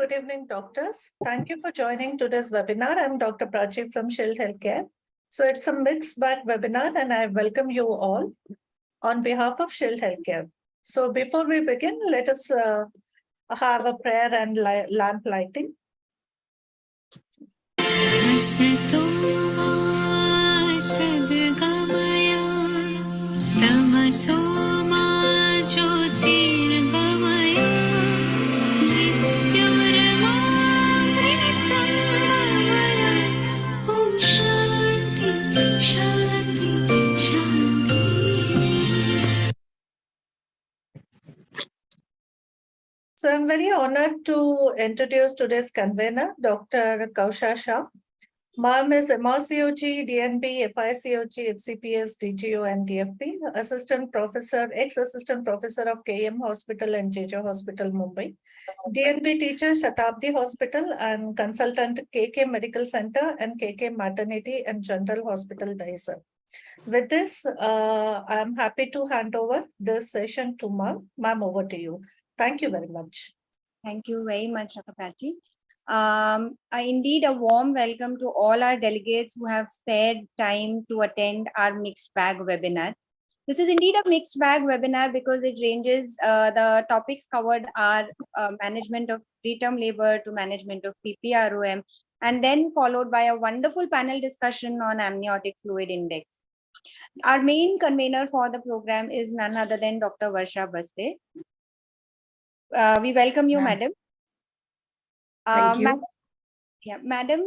Good evening, doctors. Thank you for joining today's webinar. I'm Dr. Prachi from Shield Healthcare. So it's a mixed bag webinar and I welcome you all on behalf of Shield Healthcare. So before we begin, let us have a prayer and lamp lighting. So I'm very honored to introduce today's convener, Dr. Kausha Shah. Ma'am is MRCOG, DNB, FICOG, FCPS, DGO, and DFP, Assistant Professor, Ex-Assistant Professor of KM Hospital and JJ Hospital, Mumbai, DNB teacher, Shatabdi Hospital, and Consultant, KK Medical Center and KK Maternity and General Hospital, Dahisar. With this, I'm happy to hand over this session to Ma'am. Ma'am, over to you. Thank you very much. Thank you very much, Dr. Prachi. Indeed, a warm welcome to all our delegates who have spared time to attend our mixed bag webinar. This is indeed a mixed bag webinar because it ranges, the topics covered are management of preterm labor to management of PPROM, and then followed by a wonderful panel discussion on amniotic fluid index. Our main convener for the program is none other than Dr. Varsha Baste. We welcome you, madam. Thank you. Madam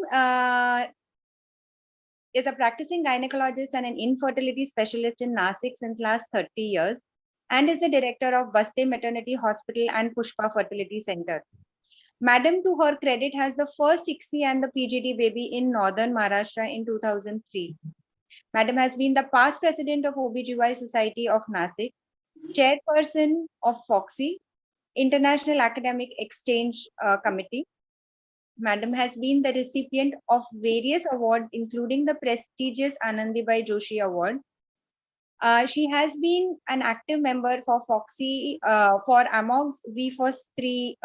is a practicing gynecologist and an infertility specialist in Nashik since last 30 years and is the director of Baste Maternity Hospital and Pushpa Fertility Center. Madam, to her credit, has the first ICSI and the PGD baby in Northern Maharashtra in 2003. Madam has been the past president of OBGY Society of Nashik, chairperson of FOXI, International Academic Exchange Committee. Madam has been the recipient of various awards, including the prestigious Anandibai Joshi Award. She has been an active member for FOXI for Amog's We First 3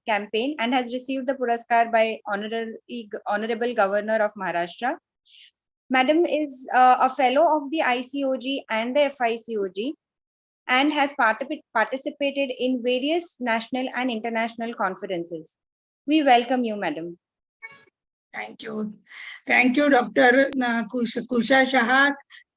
campaign and has received the Puraskar by Honorable Governor of Maharashtra. Madam is a fellow of the ICOG and the FICOG and has participated in various national and international conferences. We welcome you, madam. Thank you. Thank you, Dr. Kusha Shah,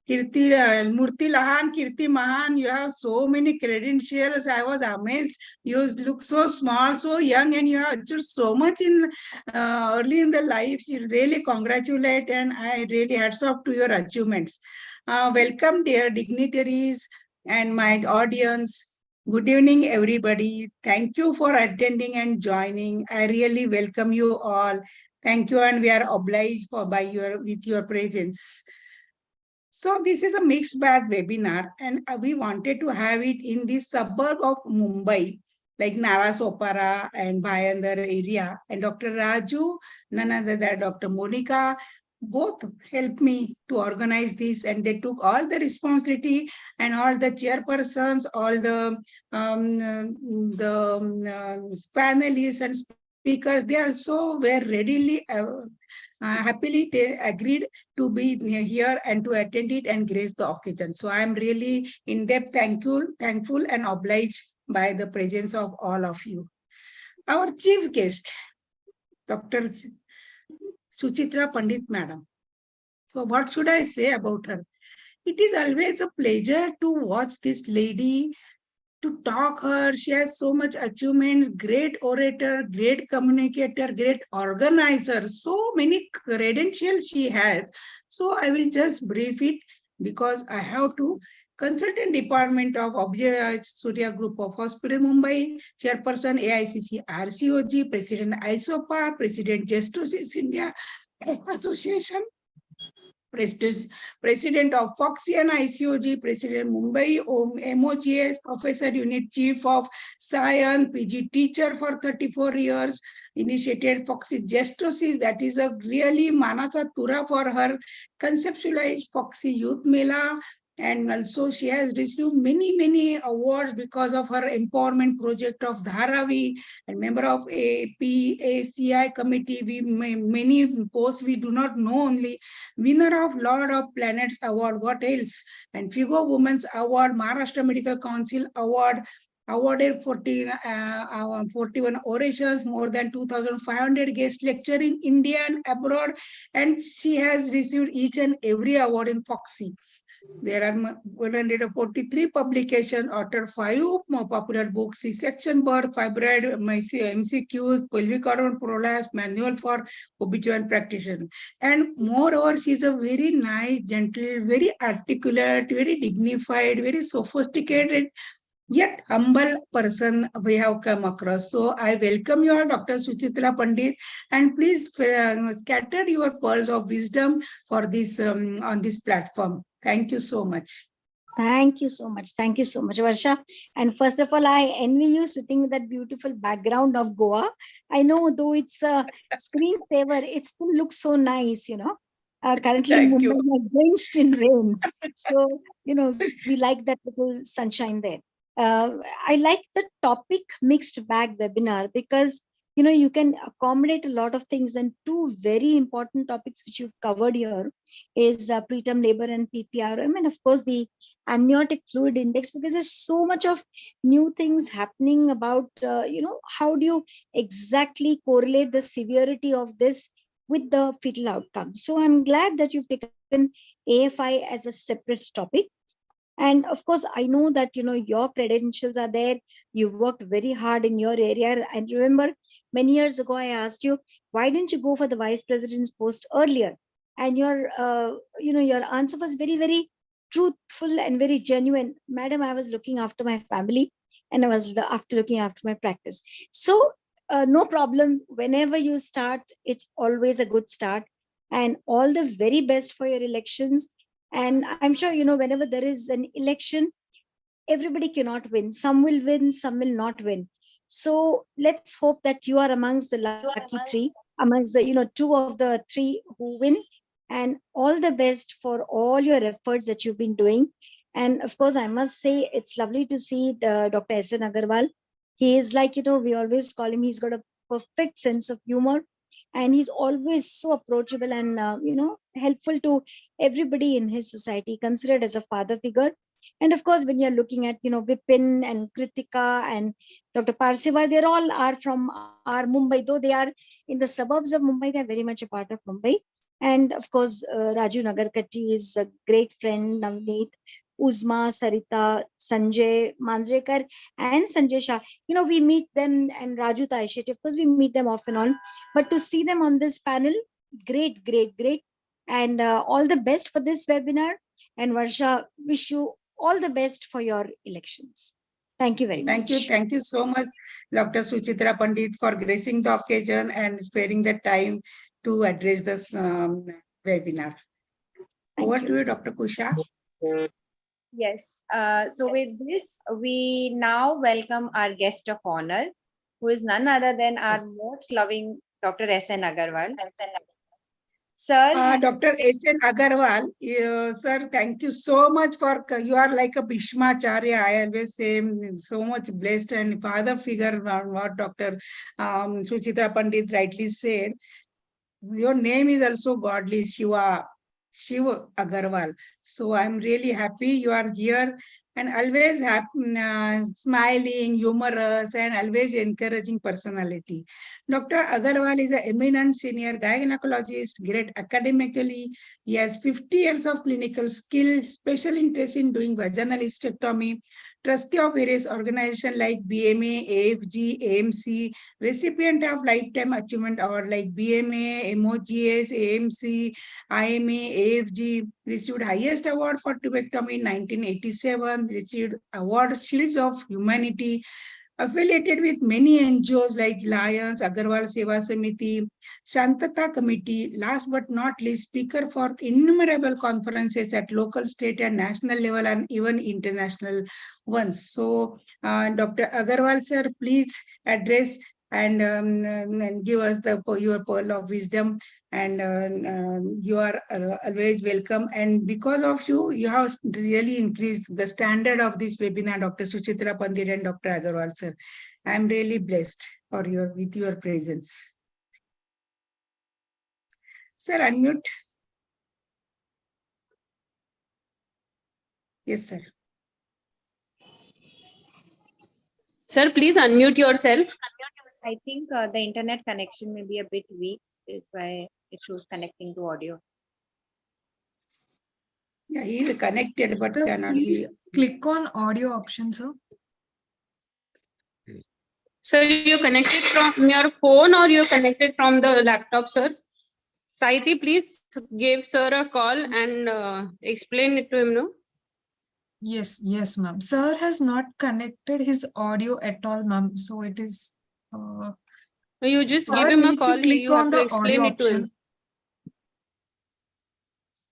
Kirti, Murti Lahan, Kirti Mahan. You have so many credentials. I was amazed. You look so small, so young, and you have achieved so much in early in the life. You really congratulate, and I really hats off to your achievements. Welcome, dear dignitaries and my audience. Good evening, everybody. Thank you for attending and joining. I really welcome you all. Thank you, and we are obliged with your presence. So this is a mixed bag webinar, and we wanted to have it in the suburb of Mumbai, like Narasopara and Bhayandar area. And Dr. Raju, none other than Dr. Monica, both helped me to organize this, and they took all the responsibility, and all the chairpersons, all the panelists and speakers, they also were readily happily they agreed to be here and to attend it and grace the occasion. So I am really in depth thankful and obliged by the presence of all of you. Our chief guest, Dr. Suchitra Pandit Madam. So what should I say about her? It is always a pleasure to watch this lady, to talk her. She has so much achievements, great orator, great communicator, great organizer, so many credentials she has. So I will just brief it because I have to. Consultant Department of Objet Surya Group of Hospital, Mumbai, Chairperson AICC RCOG, President ISOPA, President Justice India Association, President of FOXI and ICOG, President Mumbai MOGS, Professor Unit Chief of Science, PG teacher for 34 years, initiated FOXI Justice, that is a really Manasa Tura for her, conceptualized FOXI Youth Mela, And also she has received many awards because of her empowerment project of Dharavi, and member of APACI committee. We many posts we do not know only. Winner of Lord of Planets Award, what else? And Figo Women's Award, Maharashtra Medical Council Award, awarded 41 orations, more than 2,500 guest lecture in India and abroad, and she has received each and every award in Foxy. There are 143 publications, authored 5 more popular books: C-section birth, fibroid, MCQs, pelvic organ prolapse, manual for OBGYN practitioner. And moreover, she is a very nice, gentle, very articulate, very dignified, very sophisticated, yet humble person we have come across. So I welcome you all, Dr. Suchitra Pandit, and please scatter your pearls of wisdom for this on this platform. Thank you so much. Thank you so much. Thank you so much, Varsha. And first of all, I envy you sitting with that beautiful background of Goa. I know, though it's a screensaver, it still looks so nice, Currently, Thank you. Mumbai is drenched in rains. So, we like that little sunshine there. I like the topic mixed bag webinar because, you can accommodate a lot of things, and two very important topics which you've covered here is preterm labor and PPRM, and of course the amniotic fluid index, because there's so much of new things happening about, how do you exactly correlate the severity of this with the fetal outcome. So I'm glad that you've taken AFI as a separate topic. And of course, I know that, your credentials are there. You worked very hard in your area. And remember, many years ago, I asked you, why didn't you go for the vice president's post earlier? And your answer was very, very truthful and very genuine. Madam, I was looking after my family and I was after looking after my practice. So no problem. Whenever you start, it's always a good start. And all the very best for your elections. And I'm sure, whenever there is an election, everybody cannot win. Some will win, some will not win. So let's hope that you are amongst the lucky three, amongst the, 2 of the 3 who win. And all the best for all your efforts that you've been doing. And of course, I must say, it's lovely to see Dr. S.N. Agarwal. He is like, we always call him, he's got a perfect sense of humor. And he's always so approachable and, helpful to everybody in his society, considered as a father figure. And of course, when you're looking at, Vipin and Kritika and Dr. Parsiva, they all are from our Mumbai, though they are in the suburbs of Mumbai, they're very much a part of Mumbai. And of course, Raju Nagarkatti is a great friend, Navneet, Uzma, Sarita, Sanjay Manjrekar, and Sanjay Shah. We meet them, and Raju Taisheti, of course, we meet them off and on. But to see them on this panel, great. And all the best for this webinar. And Varsha, wish you all the best for your elections. Thank you very much. Thank you so much, Dr. Suchitra Pandit, for gracing the occasion and sparing the time to address this webinar. Over to you, Dr. Kusha. Yes. So with this, we now welcome our guest of honor, who is none other than our most loving Dr. S.N. Agarwal. Sir. Dr. S.N. Agarwal, sir, thank you so much for, you are like a Bhishmacharya. I always say so much blessed and father figure, what Dr. Suchitra Pandit rightly said. Your name is also godly, Shiva Agarwal. So I'm really happy you are here and always happy, smiling, humorous, and always encouraging personality. Dr. Agarwal is an eminent senior gynecologist, great academically. He has 50 years of clinical skill, special interest in doing vaginal hysterectomy, trustee of various organizations like BMA, AFG, AMC, recipient of Lifetime Achievement Award like BMA, MOGS, AMC, IMA, AFG, received highest award for tubectomy in 1987, received award Shields of Humanity, affiliated with many NGOs like Lions, Agarwal Seva Samiti, Shantata Committee, last but not least, speaker for innumerable conferences at local, state, and national level, and even international ones. So, Dr. Agarwal, sir, please address and give us your pearl of wisdom. And you are always welcome. And because of you, you have really increased the standard of this webinar, Dr. Suchitra Pandit and Dr. Agarwal sir. I am really blessed with your presence. Sir, unmute. Yes, sir. Sir, please unmute yourself. I think the internet connection may be a bit weak. That's why it shows connecting to audio. Yeah, he is connected but Sir, cannot please be. click on audio option, sir. Sir, you connected from your phone or you connected from the laptop, sir? Saiti, please give sir a call and explain it to him, no? Yes, ma'am. Sir has not connected his audio at all, ma'am. So it is. You just Sir give him a need to call. click You have on to the explain audio it to him. option.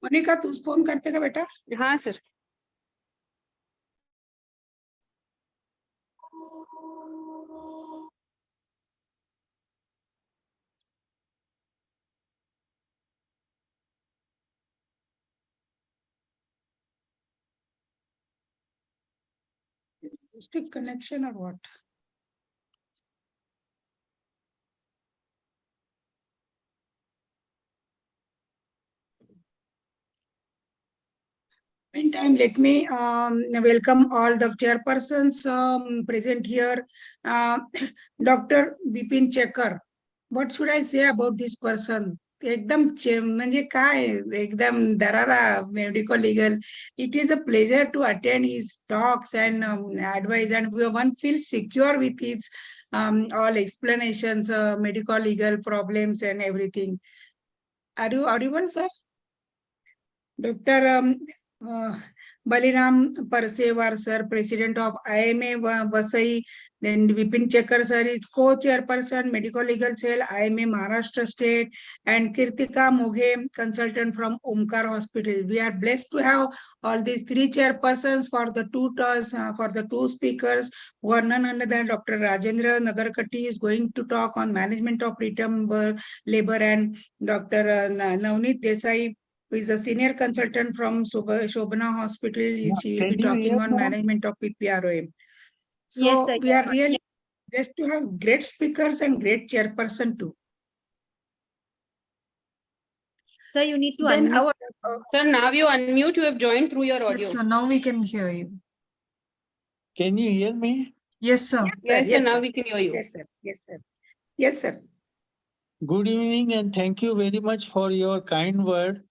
Monika तू phone करते का बेटा? हाँ, sir. Stick connection or what? Meantime, let me welcome all the chairpersons present here. Dr. Bipin Checker. What should I say about this person? एकदम म्हणजे काय एकदम दरारा medical legal. It is a pleasure to attend his talks and advice, and one feels secure with his all explanations, medical legal problems and everything. Are you audible, sir? Dr. Baliram Parsevar sir, President of IMA Vasai. Then Vipin Checker sir is co-chairperson, Medical Legal Cell, IMA Maharashtra State, and Kirtika Moghe, consultant from Omkar Hospital. We are blessed to have all these three chairpersons for the two speakers. One other than Dr. Rajendra Nagarkatti is going to talk on management of preterm labor, and Dr. Navneet Desai, who is a senior consultant from Shobana Hospital. She will be talking on management of PPROM. So Yes, sir. we are really blessed to have great speakers and great chairperson too. Sir, you need to Then unmute. Sir, now you unmute. You have joined through your Yes, audio. sir. Now we can hear you. Can you hear me? Yes, sir. Yes, sir. Now sir. we can hear you. Yes, sir. Yes, sir. Yes, sir. Good evening and thank you very much for your kind word.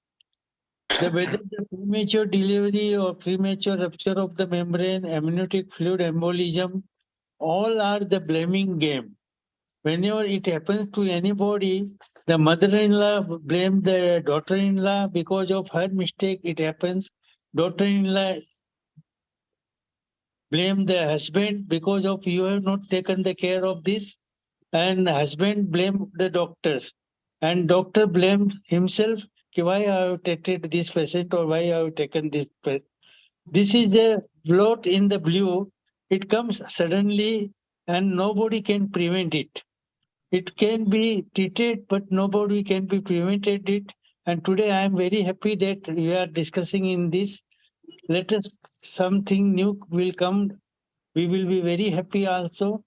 Whether the premature delivery or premature rupture of the membrane, amniotic fluid embolism, all are the blaming game. Whenever it happens to anybody, the mother-in-law blame the daughter-in-law because of her mistake. It happens. Daughter-in-law blame the husband because of you have not taken the care of this, and husband blame the doctors, and doctor blamed himself. Why I have treated this patient or why I have taken this patient. This is a bloat in the blue. It comes suddenly and nobody can prevent it. It can be treated, but nobody can be prevented it. And today I am very happy that we are discussing in this. Let us, something new will come. We will be very happy also.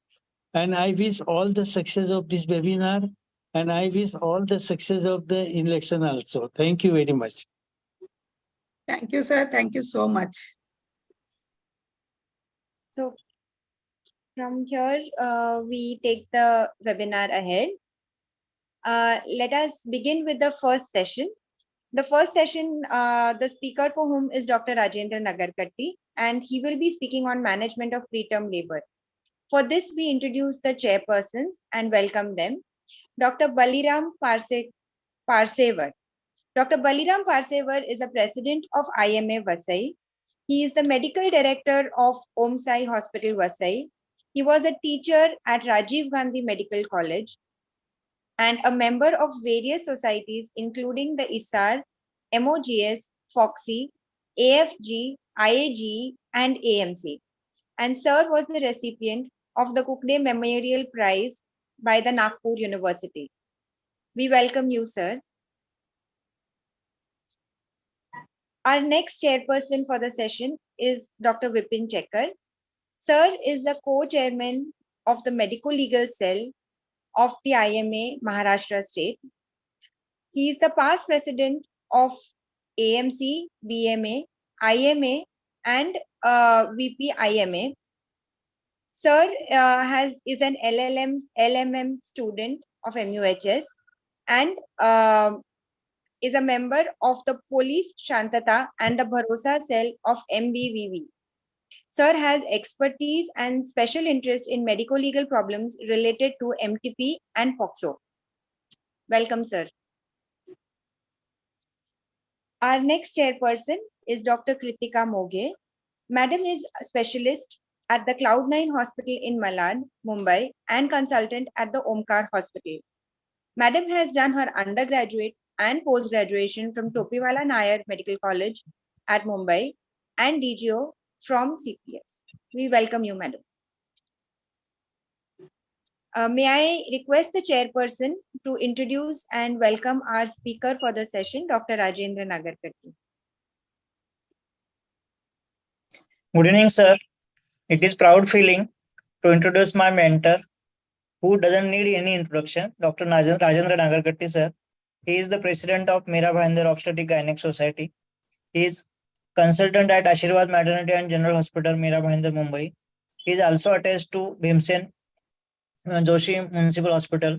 And I wish all the success of this webinar, and I wish all the success of the election also. Thank you very much. Thank you, sir. Thank you so much. So from here, we take the webinar ahead. Let us begin with the first session. The first session, the speaker for whom is Dr. Rajendra Nagarkatti, and he will be speaking on management of preterm labor. For this, we introduce the chairpersons and welcome them. Dr. Baliram Parsevar. Dr. Baliram Parsevar is the president of IMA Vasai. He is the medical director of OMSAI Hospital Vasai. He was a teacher at Rajiv Gandhi Medical College and a member of various societies, including the ISAR, MOGS, FOXY, AFG, IAG, and AMC. And Sir was the recipient of the Kukde Memorial Prize by the Nagpur University. We welcome you, sir. Our next chairperson for the session is Dr. Vipin Checker. Sir is the co-chairman of the medical legal cell of the IMA Maharashtra State. He is the past president of AMC, BMA, IMA, and VP IMA. Sir is an LMM student of MUHS and is a member of the Police Shantata and the Bharosa cell of MBVV. Sir has expertise and special interest in medico-legal problems related to MTP and POXO. Welcome, sir. Our next chairperson is Dr. Kritika Moge. Madam is a specialist at the Cloud9 Hospital in Malad, Mumbai, and consultant at the Omkar Hospital. Madam has done her undergraduate and post-graduation from Topiwala Nair Medical College at Mumbai and DGO from CPS. We welcome you, madam. May I request the chairperson to introduce and welcome our speaker for the session, Dr. Rajendra Nagarkatti. Good evening, sir. It is proud feeling to introduce my mentor, who doesn't need any introduction, Dr. Rajendra Nagarkatti, sir. He is the president of Meera Bhayandar Obstetric Gynec Society. He is consultant at Ashirwad Maternity and General Hospital, Meera Bhayandar, Mumbai. He is also attached to Bhimsen Joshi Municipal Hospital,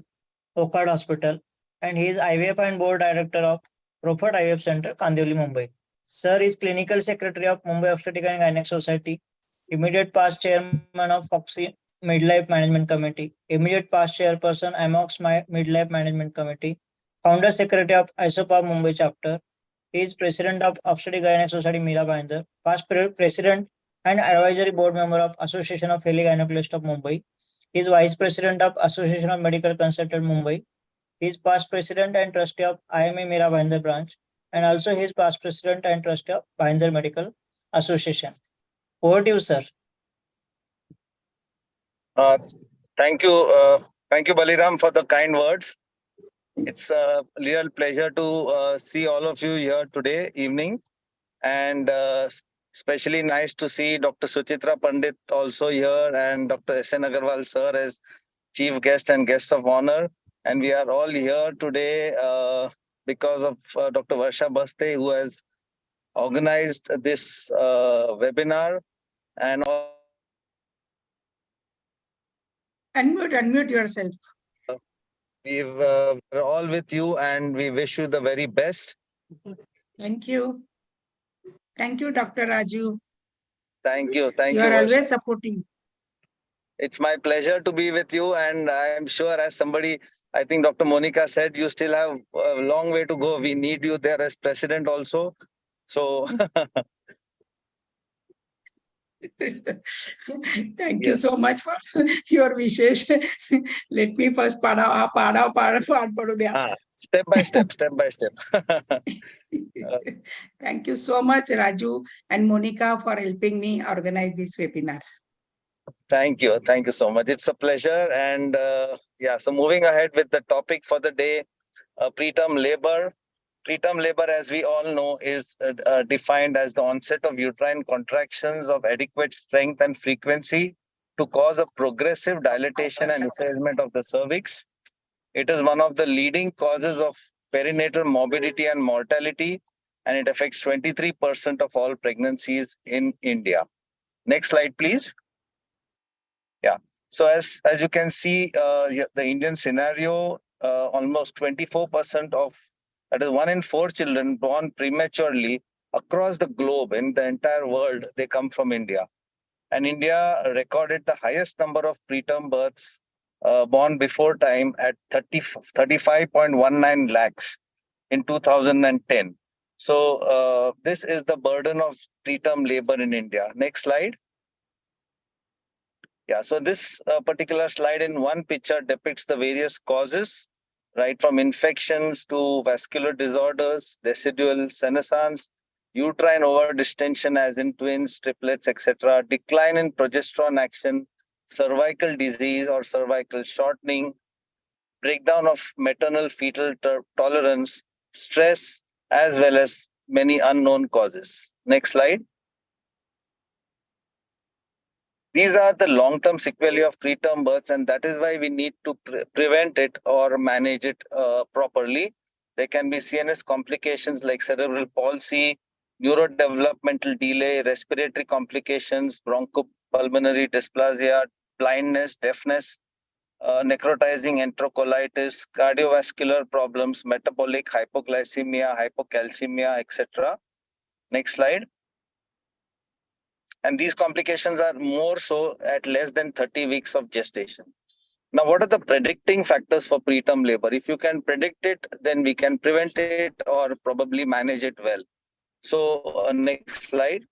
Okad Hospital, and he is IVF and board director of Profit IVF Center, Kandivali, Mumbai. Sir is clinical secretary of Mumbai Obstetric and Gynec Society, immediate past chairman of FOXI Midlife Management Committee, immediate past chairperson AMOX Midlife Management Committee, founder secretary of ISOPA Mumbai chapter. He is president of Obstetric Gynec Society, Meera Bhayandar, past president and advisory board member of Association of Heli Gynecologists of Mumbai. He is vice president of Association of Medical Consultants, Mumbai. He is past president and trustee of IMA Meera Bhayandar branch, and also he is past president and trustee of Bhayandar Medical Association. Over to you, sir. Thank you, Baliram, for the kind words. It's a real pleasure to see all of you here today evening, and especially nice to see Dr. Suchitra Pandit also here and Dr. S.N. Agarwal sir as chief guest and guest of honor. And we are all here today because of Dr. Varsha Baste, who has organized this webinar. And Unmute yourself. we're all with you and we wish you the very best. Thank you. Thank you, Dr. Raju. Thank you. Thank You you. are Varsha. always supporting. It's my pleasure to be with you. And I'm sure, as somebody, I think Dr. Monica said, you still have a long way to go. We need you there as president also. So Thank you so much for your wishes. Let me first part padu diya. step by step. Thank you so much, Raju and Monica, for helping me organize this webinar. Thank you so much. It's a pleasure. And so moving ahead with the topic for the day, preterm labor. Preterm labor, as we all know, is defined as the onset of uterine contractions of adequate strength and frequency to cause a progressive dilatation and effacement of the cervix. It is one of the leading causes of perinatal morbidity and mortality, and it affects 23% of all pregnancies in India. Next slide, please. Yeah. So as you can see, the Indian scenario, almost 24% of, that is 1 in 4 children born prematurely across the globe in the entire world, they come from India. And India recorded the highest number of preterm births born before time at 35.19 lakhs in 2010. So this is the burden of preterm labor in India. Next slide. Yeah, so this particular slide in one picture depicts the various causes, right from infections to vascular disorders, decidual senescence, uterine overdistension as in twins, triplets, etc., decline in progesterone action, cervical disease or cervical shortening, breakdown of maternal fetal tolerance, stress, as well as many unknown causes. Next slide. These are the long-term sequelae of preterm births, and that is why we need to prevent it or manage it properly. There can be CNS complications like cerebral palsy, neurodevelopmental delay, respiratory complications, bronchopulmonary dysplasia, blindness, deafness, necrotizing enterocolitis, cardiovascular problems, metabolic hypoglycemia, hypocalcemia, etc. Next slide. And these complications are more so at less than 30 weeks of gestation. Now, what are the predicting factors for preterm labor? If you can predict it, then we can prevent it or probably manage it well. So next slide.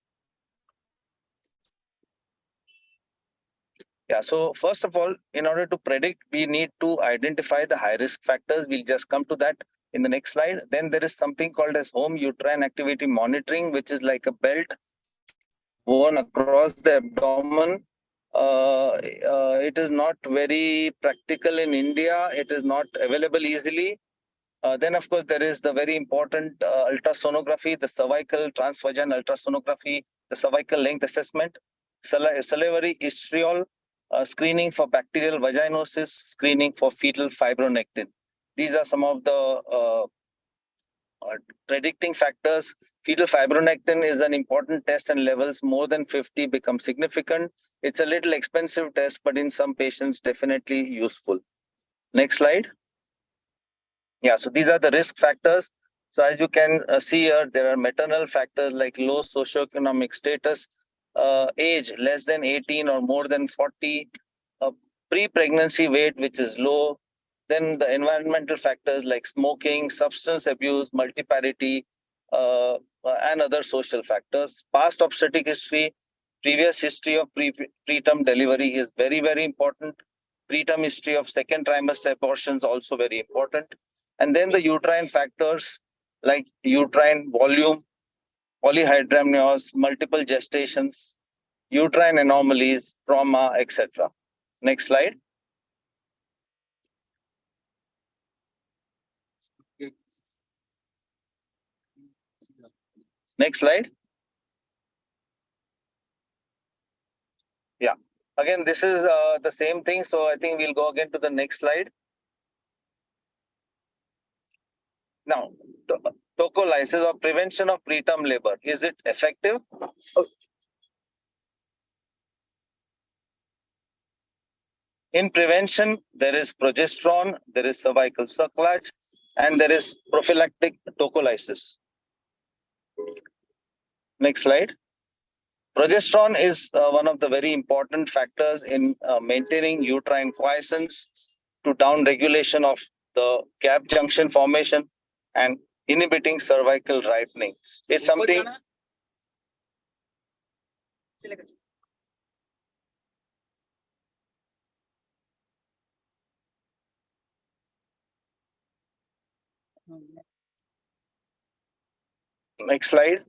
Yeah, so first of all, in order to predict, we need to identify the high risk factors. We'll just come to that in the next slide. Then there is something called as home uterine activity monitoring, which is like a belt worn across the abdomen. It is not very practical in India. It is not available easily. Then, of course, there is the very important ultrasonography, the cervical transvaginal ultrasonography, the cervical length assessment, salivary histriol, screening for bacterial vaginosis, screening for fetal fibronectin. These are some of the predicting factors. Fetal fibronectin is an important test, and levels more than 50 become significant. It's a little expensive test, but in some patients, definitely useful. Next slide. Yeah, so these are the risk factors. So as you can see here, there are maternal factors like low socioeconomic status, age less than 18 or more than 40, pre-pregnancy weight, which is low. Then the environmental factors like smoking, substance abuse, multiparity, and other social factors. Past obstetric history, previous history of preterm delivery is very, very important. Preterm history of second trimester abortions also very important. And then the uterine factors like uterine volume, polyhydramnios, multiple gestations, uterine anomalies, trauma, etc. Next slide. Next slide. Yeah. Again, this is the same thing. So I think we'll go again to the next slide. Now, tocolysis or prevention of preterm labor, is it effective? In prevention, there is progesterone, there is cervical cerclage, and there is prophylactic tocolysis. Next slide. Progesterone is one of the very important factors in maintaining uterine quiescence to down regulation of the gap junction formation and inhibiting cervical ripening. It's something. Next slide.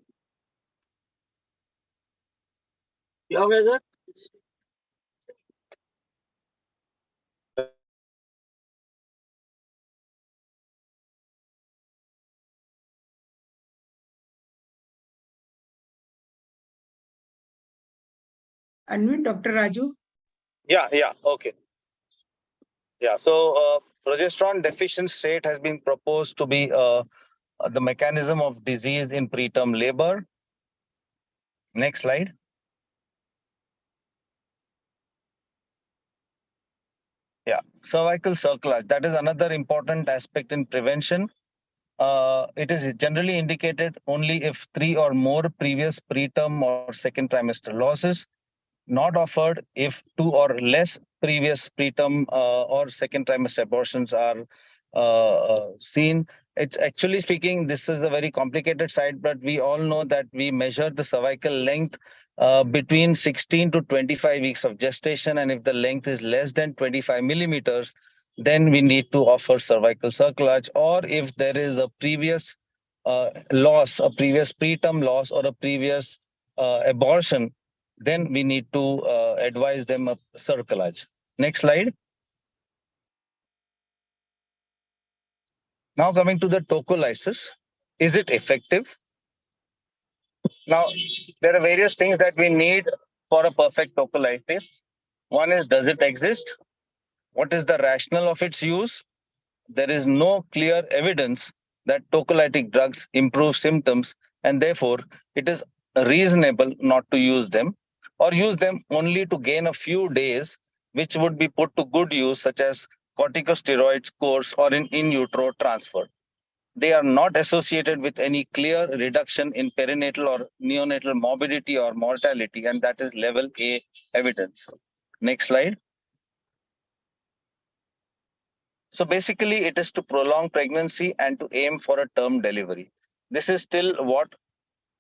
Unmute Dr. Raju. Yeah, okay. Yeah, so progesterone deficient state has been proposed to be the mechanism of disease in preterm labor. Next slide. Yeah, cervical cerclage, that is another important aspect in prevention. It is generally indicated only if 3 or more previous preterm or second trimester losses, not offered if 2 or less previous preterm or second trimester abortions are seen. It's actually speaking, this is a very complicated side, but we all know that we measure the cervical length between 16 to 25 weeks of gestation. And if the length is less than 25 millimeters, then we need to offer cervical cerclage. Or if there is a previous loss, a previous preterm loss or a previous abortion, then we need to advise them of cerclage. Next slide. Now coming to the tocolysis, is it effective? Now, there are various things that we need for a perfect tocolysis. One is, does it exist? What is the rationale of its use? There is no clear evidence that tocolytic drugs improve symptoms, and therefore it is reasonable not to use them, or use them only to gain a few days, which would be put to good use, such as corticosteroids course or in utero transfer. They are not associated with any clear reduction in perinatal or neonatal morbidity or mortality, and that is level A evidence. Next slide. So basically, it is to prolong pregnancy and to aim for a term delivery. This is still what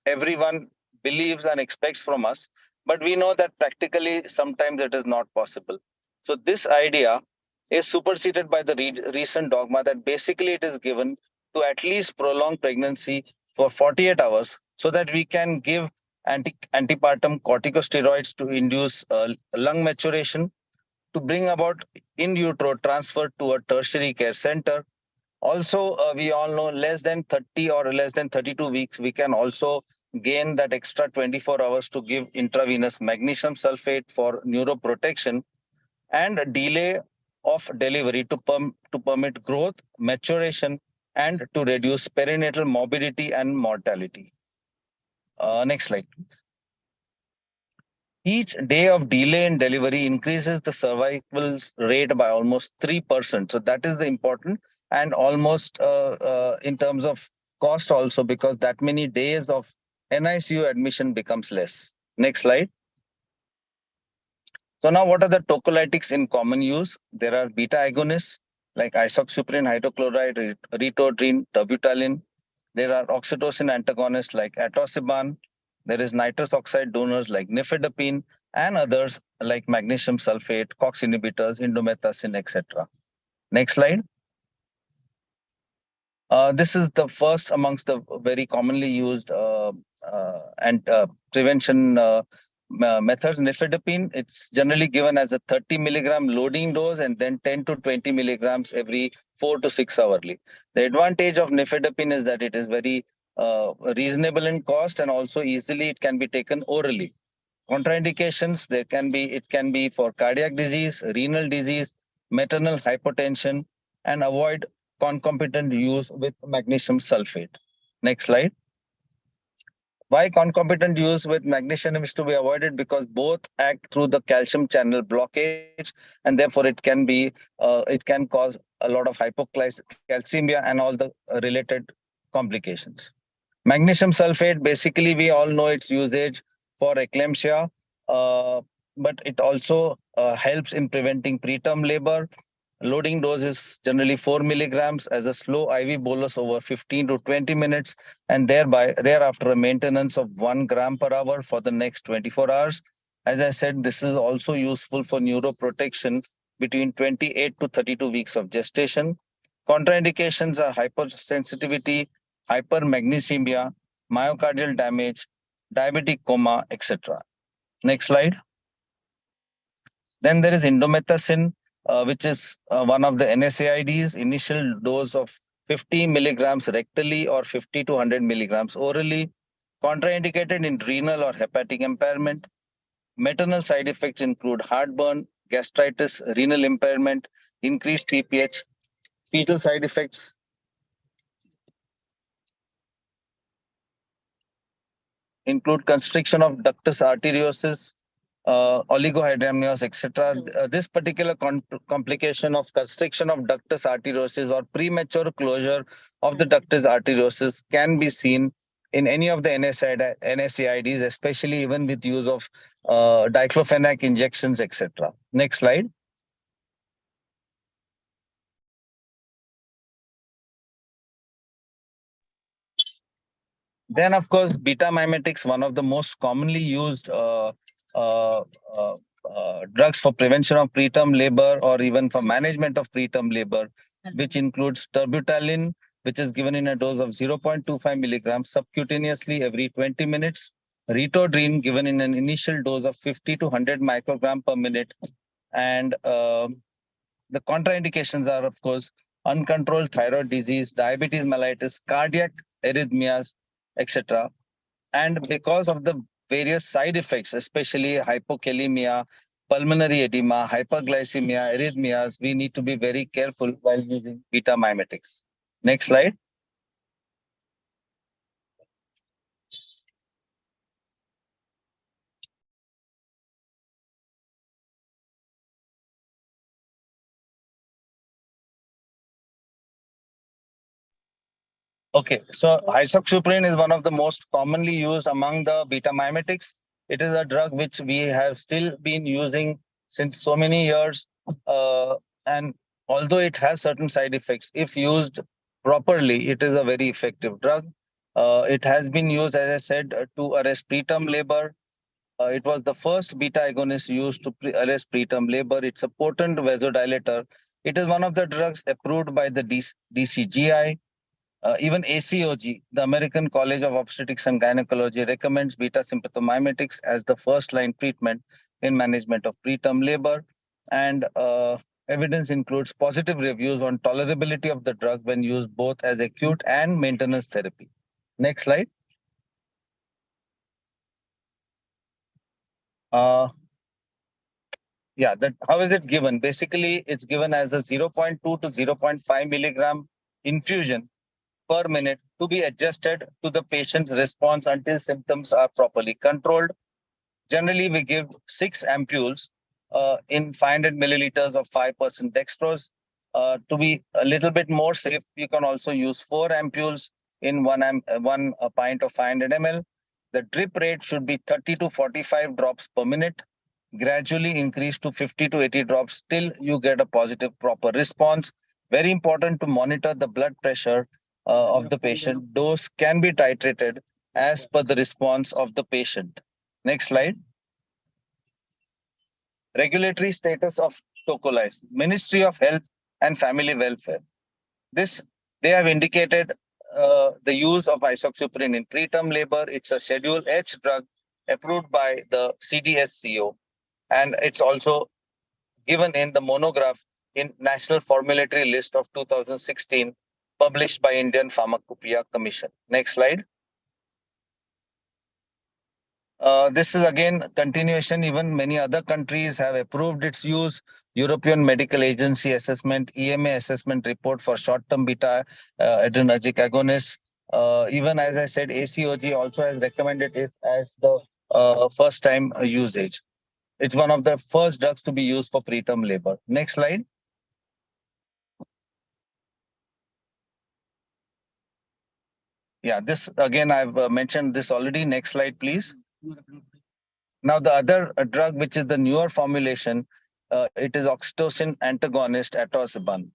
everyone believes and expects from us, but we know that practically sometimes it is not possible. So this idea is superseded by the recent dogma that basically it is given to at least prolong pregnancy for 48 hours so that we can give antepartum corticosteroids to induce lung maturation, to bring about in utero transfer to a tertiary care center. Also, we all know less than 30 or less than 32 weeks, we can also gain that extra 24 hours to give intravenous magnesium sulfate for neuroprotection, and delay of delivery to permit growth, maturation, and to reduce perinatal morbidity and mortality. Next slide, please. Each day of delay in delivery increases the survival rate by almost 3%. So that is the important, and almost in terms of cost also, because that many days of NICU admission becomes less. Next slide. So now what are the tocolytics in common use? There are beta agonists like isoxsuprine hydrochloride, ritodrine, terbutaline. There are oxytocin antagonists like atosiban. There is nitrous oxide donors like nifedipine, and others like magnesium sulfate, COX inhibitors, indomethacin, etc. Next slide. This is the first amongst the very commonly used prevention methods. Nifedipine, it's generally given as a 30 milligram loading dose and then 10 to 20 milligrams every 4 to 6 hourly. The advantage of nifedipine is that it is very reasonable in cost, and also easily it can be taken orally. Contraindications, it can be for cardiac disease, renal disease, maternal hypotension, and avoid concomitant use with magnesium sulfate. Next slide. Why concomitant use with magnesium is to be avoided? Because both act through the calcium channel blockage, and therefore it can cause a lot of hypocalcemia and all the related complications. Magnesium sulfate, basically we all know its usage for eclampsia, but it also helps in preventing preterm labor. Loading dose is generally 4 milligrams as a slow IV bolus over 15 to 20 minutes, and thereafter a maintenance of 1 gram per hour for the next 24 hours. As I said, this is also useful for neuroprotection between 28 to 32 weeks of gestation. Contraindications are hypersensitivity, hypermagnesemia, myocardial damage, diabetic coma, etc. Next slide. Then there is indomethacin, which is one of the NSAIDs, initial dose of 50 milligrams rectally or 50 to 100 milligrams orally. Contraindicated in renal or hepatic impairment. Maternal side effects include heartburn, gastritis, renal impairment, increased TPH. Fetal side effects include constriction of ductus arteriosus, oligohydramnios, etc. This particular complication of constriction of ductus arteriosus or premature closure of the ductus arteriosus can be seen in any of the NSAIDs, especially even with use of diclofenac injections, etc. Next slide. Then, of course, beta mimetics, one of the most commonly used drugs for prevention of preterm labor or even for management of preterm labor, which includes terbutaline, which is given in a dose of 0.25 milligrams subcutaneously every 20 minutes. Ritodrine, given in an initial dose of 50 to 100 microgram per minute. And the contraindications are, of course, uncontrolled thyroid disease, diabetes mellitus, cardiac arrhythmias, etc. And because of the various side effects, especially hypokalemia, pulmonary edema, hyperglycemia, arrhythmias, we need to be very careful while using beta mimetics. Next slide. Okay, so isoxsuprine is one of the most commonly used among the beta mimetics. It is a drug which we have still been using since so many years. And although it has certain side effects, if used properly, it is a very effective drug. It has been used, as I said, to arrest preterm labor. It was the first beta agonist used to arrest preterm labor. It's a potent vasodilator. It is one of the drugs approved by the DCGI. Even ACOG, the American College of Obstetrics and Gynecology, recommends beta sympathomimetics as the first line treatment in management of preterm labor. And evidence includes positive reviews on tolerability of the drug when used both as acute and maintenance therapy. Next slide. Yeah, how is it given? Basically, it's given as a 0.2 to 0.5 milligram infusion per minute to be adjusted to the patient's response until symptoms are properly controlled. Generally, we give 6 ampoules in 500 milliliters of 5% dextrose. To be a little bit more safe, you can also use 4 ampoules in one pint of 500 ml. The drip rate should be 30 to 45 drops per minute, gradually increase to 50 to 80 drops till you get a positive proper response. Very important to monitor the blood pressure of the patient. Dose can be titrated as per the response of the patient. Next slide. Regulatory status of Tocolize. Ministry of Health and Family Welfare. They have indicated the use of isoxsuprine in preterm labor. It's a Schedule H drug approved by the CDSCO. And it's also given in the monograph in National Formulary List of 2016, published by Indian Pharmacopoeia Commission. Next slide. This is again continuation. Even many other countries have approved its use. European Medical Agency assessment, EMA assessment report for short-term beta adrenergic agonists. Even as I said, ACOG also has recommended it as the first-time usage. It's one of the first drugs to be used for preterm labor. Next slide. Yeah, this again, I've mentioned this already. Next slide, please. Now, the other drug, which is the newer formulation, it is oxytocin antagonist atosiban.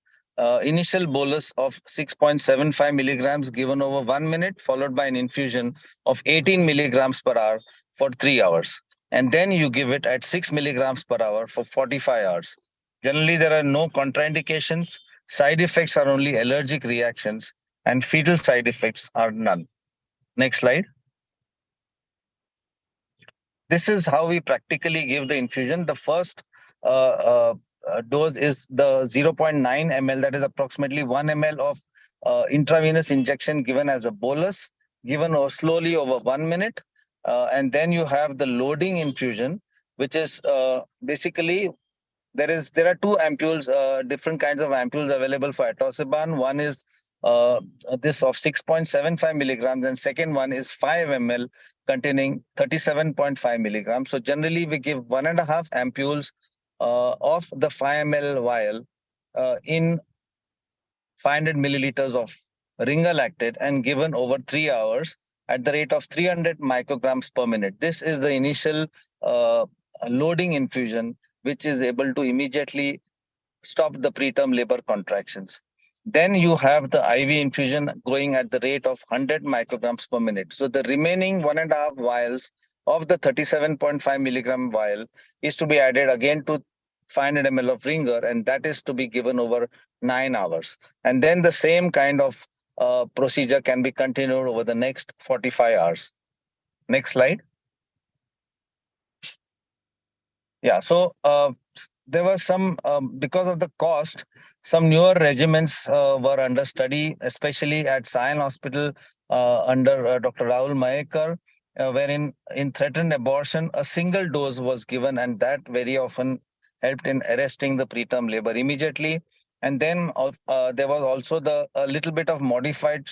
Initial bolus of 6.75 milligrams given over 1 minute, followed by an infusion of 18 milligrams per hour for 3 hours. And then you give it at 6 milligrams per hour for 45 hours. Generally, there are no contraindications. Side effects are only allergic reactions, and fetal side effects are none. Next slide. This is how we practically give the infusion. The first dose is the 0.9 ml, that is approximately 1 ml of intravenous injection given as a bolus, given slowly over 1 minute. And then you have the loading infusion, which is basically, there are 2 ampoules, different kinds of ampoules available for atosiban. One is this of 6.75 milligrams, and second one is 5 ml containing 37.5 milligrams. So generally, we give 1.5 ampoules of the 5 ml vial in 500 milliliters of ringalactate and given over 3 hours at the rate of 300 micrograms per minute. This is the initial loading infusion, which is able to immediately stop the preterm labor contractions. Then you have the IV infusion going at the rate of 100 micrograms per minute. So the remaining 1.5 vials of the 37.5 milligram vial is to be added again to 500 ml of ringer, and that is to be given over 9 hours. And then the same kind of procedure can be continued over the next 45 hours. Next slide. Yeah, so there was some, because of the cost, some newer regimens were under study, especially at Sion Hospital under Dr. Rahul Mahekar, wherein in threatened abortion, a single dose was given, and that very often helped in arresting the preterm labor immediately. And then there was also a little bit of modified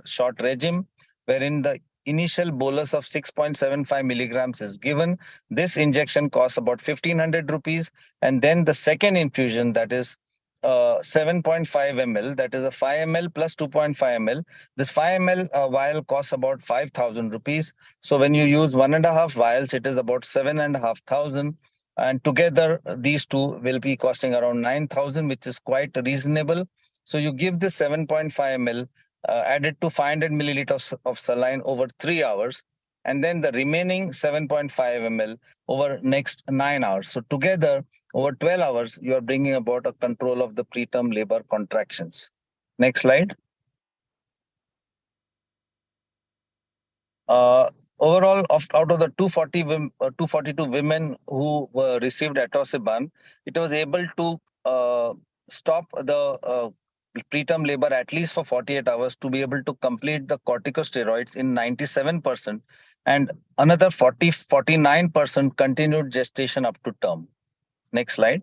short regime, wherein the initial bolus of 6.75 milligrams is given. This injection costs about 1,500 rupees. And then the second infusion, that is 7.5 ml, that is a 5 ml plus 2.5 ml. This 5 ml vial costs about 5,000 rupees. So when you use 1.5 vials, it is about 7,500. And together, these two will be costing around 9,000, which is quite reasonable. So you give this 7.5 ml added to 500 milliliters of saline over 3 hours, and then the remaining 7.5 ml over next 9 hours. So together, over 12 hours, you are bringing about a control of the preterm labor contractions. Next slide. Overall, out of the 242 women who received atosiban, it was able to stop the preterm labor at least for 48 hours to be able to complete the corticosteroids in 97%, and another 49% continued gestation up to term. Next slide.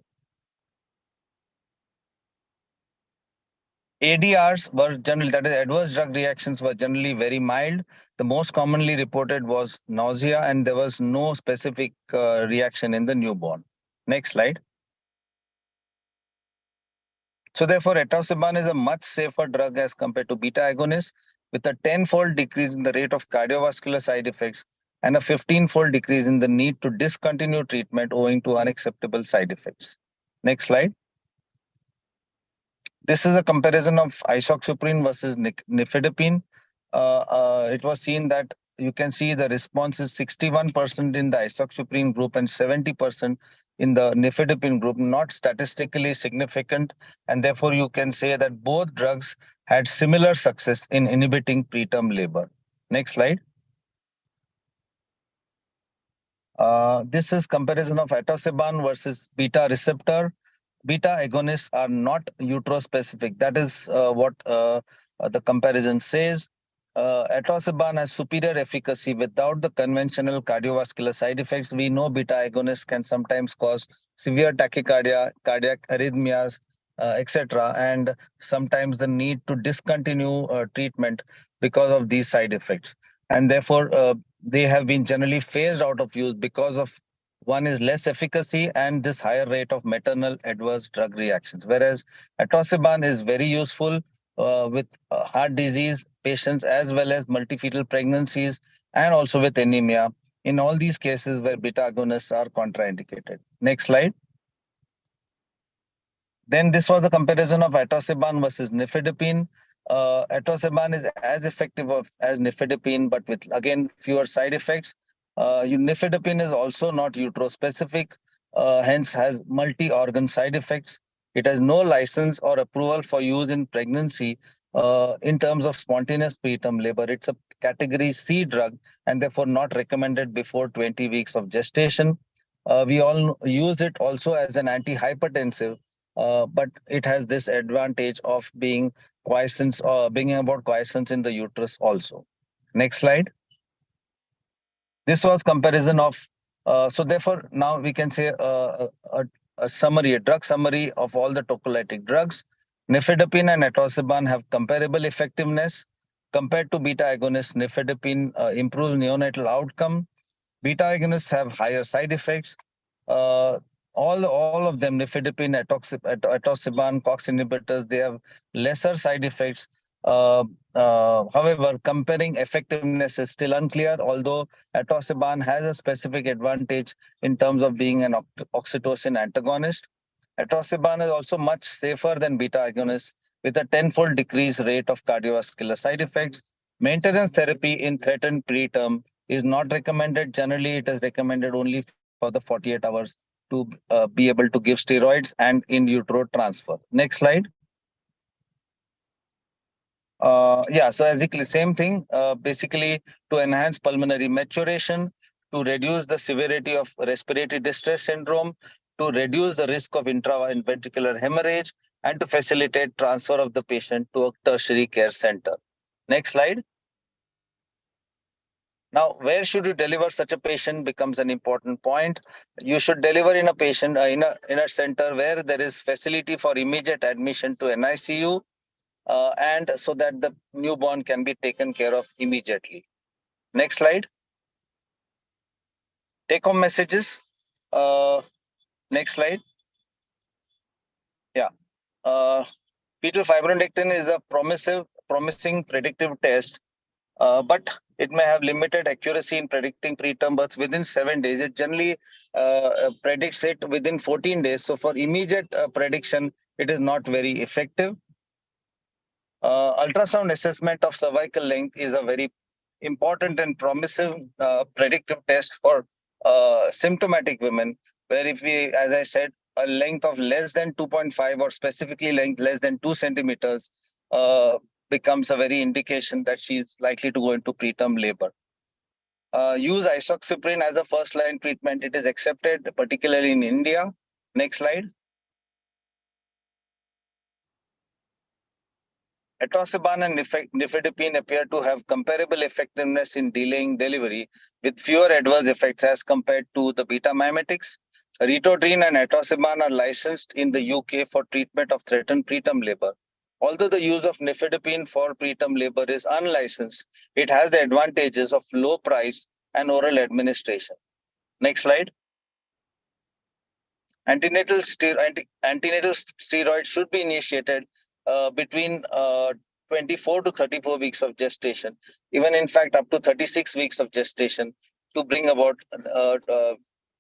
ADRs were generally, that is adverse drug reactions, were generally very mild. The most commonly reported was nausea, and there was no specific reaction in the newborn. Next slide. So therefore, atosiban is a much safer drug as compared to beta agonists, with a 10-fold decrease in the rate of cardiovascular side effects and a 15-fold decrease in the need to discontinue treatment owing to unacceptable side effects. Next slide. This is a comparison of isoxsuprine versus nifedipine. It was seen that you can see the response is 61% in the isoxsuprine group and 70% in the nifedipine group, not statistically significant. And therefore, you can say that both drugs had similar success in inhibiting preterm labor. Next slide. This is comparison of atosiban versus beta receptor. Beta agonists are not uterospecific. That is what the comparison says. Atosiban has superior efficacy without the conventional cardiovascular side effects. We know beta agonists can sometimes cause severe tachycardia, cardiac arrhythmias, etc., and sometimes the need to discontinue treatment because of these side effects. And therefore, they have been generally phased out of use because of one is less efficacy and this higher rate of maternal adverse drug reactions. Whereas atosiban is very useful with heart disease patients as well as multifetal pregnancies and also with anemia in all these cases where beta agonists are contraindicated. Next slide. Then this was a comparison of atosiban versus nifedipine. Atosiban is as effective as nifedipine, but with again fewer side effects. Nifedipine is also not uterospecific, hence has multi-organ side effects. It has no license or approval for use in pregnancy in terms of spontaneous preterm labor. It's a category C drug and therefore not recommended before 20 weeks of gestation. We all use it also as an antihypertensive, but it has this advantage of being quiescence or bringing about quiescence in the uterus also. Next slide. This was comparison of, so therefore now we can say a summary, a drug summary of all the tocolytic drugs. Nifedipine and atosiban have comparable effectiveness. Compared to beta agonists, nifedipine improves neonatal outcome. Beta agonists have higher side effects. All of them, nifedipine, atosiban, COX inhibitors, they have lesser side effects. However, comparing effectiveness is still unclear, although atosiban has a specific advantage in terms of being an oxytocin antagonist. Atosiban is also much safer than beta agonists with a 10-fold decreased rate of cardiovascular side effects. Maintenance therapy in threatened preterm is not recommended. Generally, it is recommended only for the 48 hours to be able to give steroids and in utero transfer. Next slide. Yeah, so basically same thing, basically to enhance pulmonary maturation, to reduce the severity of respiratory distress syndrome, to reduce the risk of intraventricular hemorrhage and to facilitate transfer of the patient to a tertiary care center. Next slide. Now, where should you deliver such a patient becomes an important point. You should deliver in a patient in a center where there is facility for immediate admission to NICU, and so that the newborn can be taken care of immediately. Next slide. Take home messages. Next slide. Yeah. Fetal fibronectin is a promising predictive test, but it may have limited accuracy in predicting preterm births within 7 days. It generally predicts it within 14 days. So for immediate prediction, it is not very effective. Ultrasound assessment of cervical length is a very important and promising predictive test for symptomatic women, where if we, as I said, a length of less than 2.5 or specifically length less than 2 centimeters becomes a very indication that she's likely to go into preterm labor. Use isoxaprine as a first line treatment. It is accepted, particularly in India. Next slide. Etoposide and nifedipine appear to have comparable effectiveness in delaying delivery with fewer adverse effects as compared to the beta mimetics. Ritodrine and etoposide are licensed in the UK for treatment of threatened preterm labor. Although the use of nifedipine for preterm labor is unlicensed, it has the advantages of low price and oral administration. Next slide. Antenatal steroids should be initiated between 24 to 34 weeks of gestation, even in fact up to 36 weeks of gestation, to bring about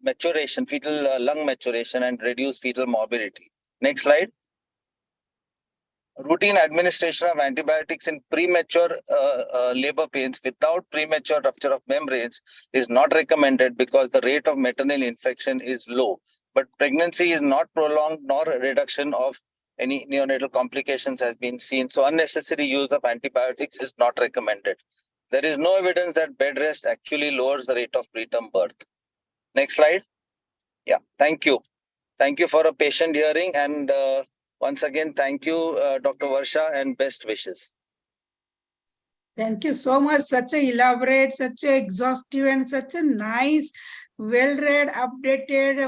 maturation, fetal lung maturation, and reduce fetal morbidity. Next slide. Routine administration of antibiotics in premature labor pains without premature rupture of membranes is not recommended because the rate of maternal infection is low. But pregnancy is not prolonged, nor a reduction of any neonatal complications has been seen. So unnecessary use of antibiotics is not recommended. There is no evidence that bed rest actually lowers the rate of preterm birth. Next slide. Yeah, thank you. Thank you for a patient hearing. And once again, thank you, Dr. Varsha, and best wishes. Thank you so much. Such a elaborate, such a exhaustive, and such a nice, well-read, updated,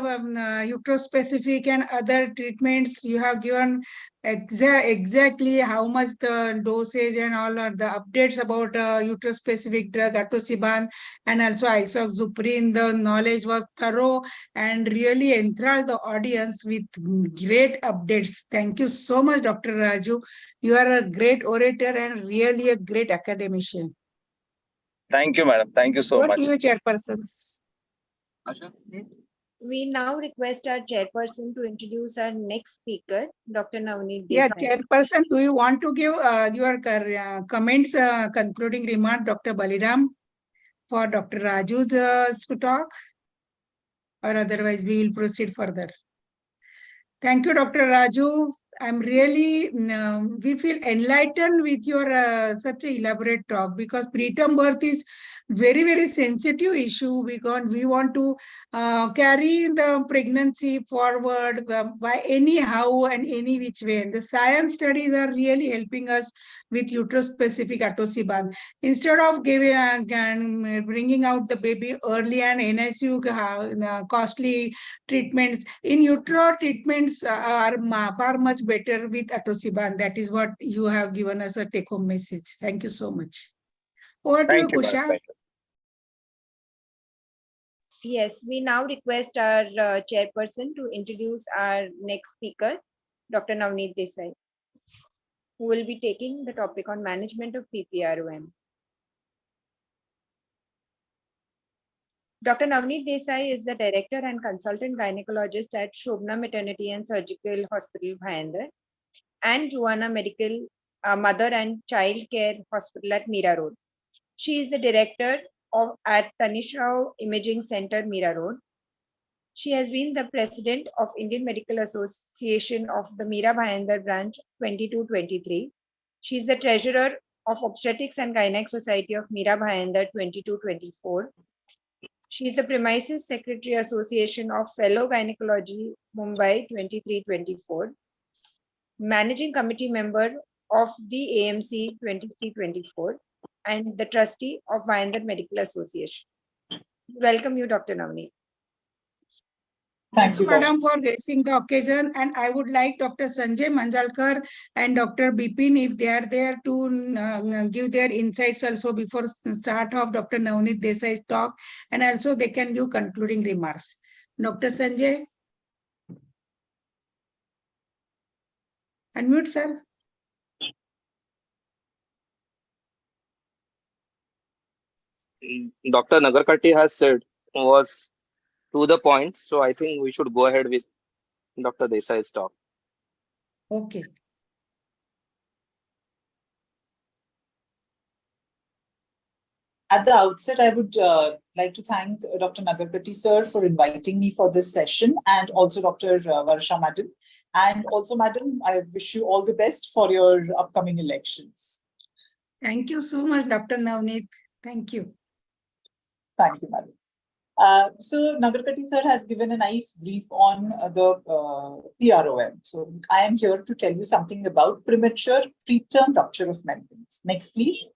uterospecific and other treatments you have given. Exactly how much the dosage and all are the updates about uterospecific drug atosiban and also isoxaprine. The knowledge was thorough and really enthralled the audience with great updates. Thank you so much, Dr. Raju. You are a great orator and really a great academician. Thank you, madam. Thank you so Over much. to you, chairpersons. We now request our chairperson to introduce our next speaker, Dr. Navneet Yeah, Desai. chairperson, do you want to give your comments, concluding remark, Dr. Baliram, for Dr. Raju's talk? Or otherwise, we will proceed further. Thank you, Dr. Raju. I'm really, we feel enlightened with your such a elaborate talk, because preterm birth is very, very sensitive issue. We want to carry the pregnancy forward by anyhow and any which way. And the science studies are really helping us with uterus-specific atosiban. Instead of bringing out the baby early and NICU costly treatments, in utero treatments are far much better with atosiban. That is what you have given us a take-home message. Thank you so much. Over to you, Kusha. Thank you. Yes, we now request our chairperson to introduce our next speaker, Dr. Navneet Desai, who will be taking the topic on management of PPROM. Dr. Navneet Desai is the director and consultant gynecologist at Shobna Maternity and Surgical Hospital, Bhayandar, and Juana Medical Mother and Child Care Hospital at Mira Road. She is the director at Tanish Rao Imaging Center, Mira Road. She has been the president of Indian Medical Association of the Mira Bhayandar branch 22-23. She is the treasurer of Obstetrics and Gynec Society of Mira Bhayandar 22-24. She is the Premises Secretary Association of Fellow Gynecology, Mumbai 23-24, Managing Committee member of the AMC 23-24, and the trustee of Mahindra Medical Association. Welcome you, Dr. Navneet. Thank you, Madam, for gracing the occasion. And I would like Dr. Sanjay Manjalkar and Dr. Bipin, if they are there, to give their insights also before start of Dr. Navneet Desai's talk. And also they can give concluding remarks. Dr. Sanjay. Unmute, sir. Dr. Nagarkatti has said was to the point. So I think we should go ahead with Dr. Desai's talk. Okay. At the outset, I would like to thank Dr. Nagarkatti sir for inviting me for this session, and also Dr. Varsha madam. And also, madam, I wish you all the best for your upcoming elections. Thank you so much, Dr. Navneet. Thank you. Thank you, madam. So Nagarkatti sir has given a nice brief on the PROM. So I am here to tell you something about premature preterm rupture of membranes. Next, please.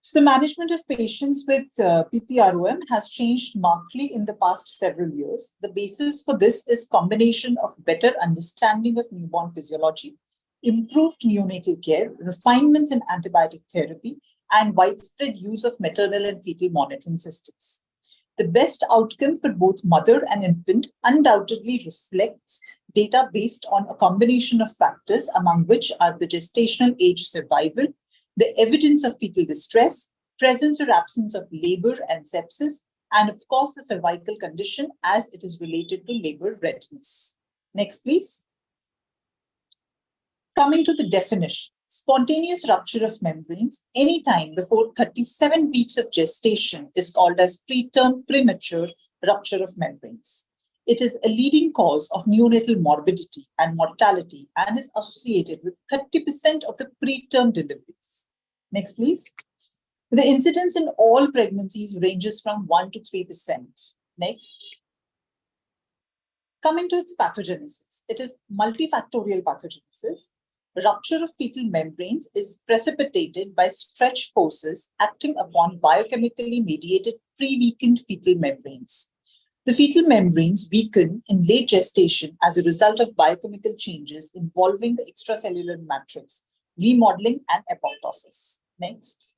So the management of patients with PPROM has changed markedly in the past several years. The basis for this is combination of better understanding of newborn physiology, improved neonatal care, refinements in antibiotic therapy, and widespread use of maternal and fetal monitoring systems. The best outcome for both mother and infant undoubtedly reflects data based on a combination of factors, among which are the gestational age survival, the evidence of fetal distress, presence or absence of labor and sepsis, and of course the cervical condition as it is related to labor readiness. Next, please. Coming to the definition. Spontaneous rupture of membranes anytime before 37 weeks of gestation is called as preterm premature rupture of membranes. It is a leading cause of neonatal morbidity and mortality and is associated with 30% of the preterm deliveries. Next, please. The incidence in all pregnancies ranges from 1 to 3%. Next. Coming to its pathogenesis, it is multifactorial pathogenesis. Rupture of fetal membranes is precipitated by stretch forces acting upon biochemically mediated pre-weakened fetal membranes. The fetal membranes weaken in late gestation as a result of biochemical changes involving the extracellular matrix, remodeling, and apoptosis. Next.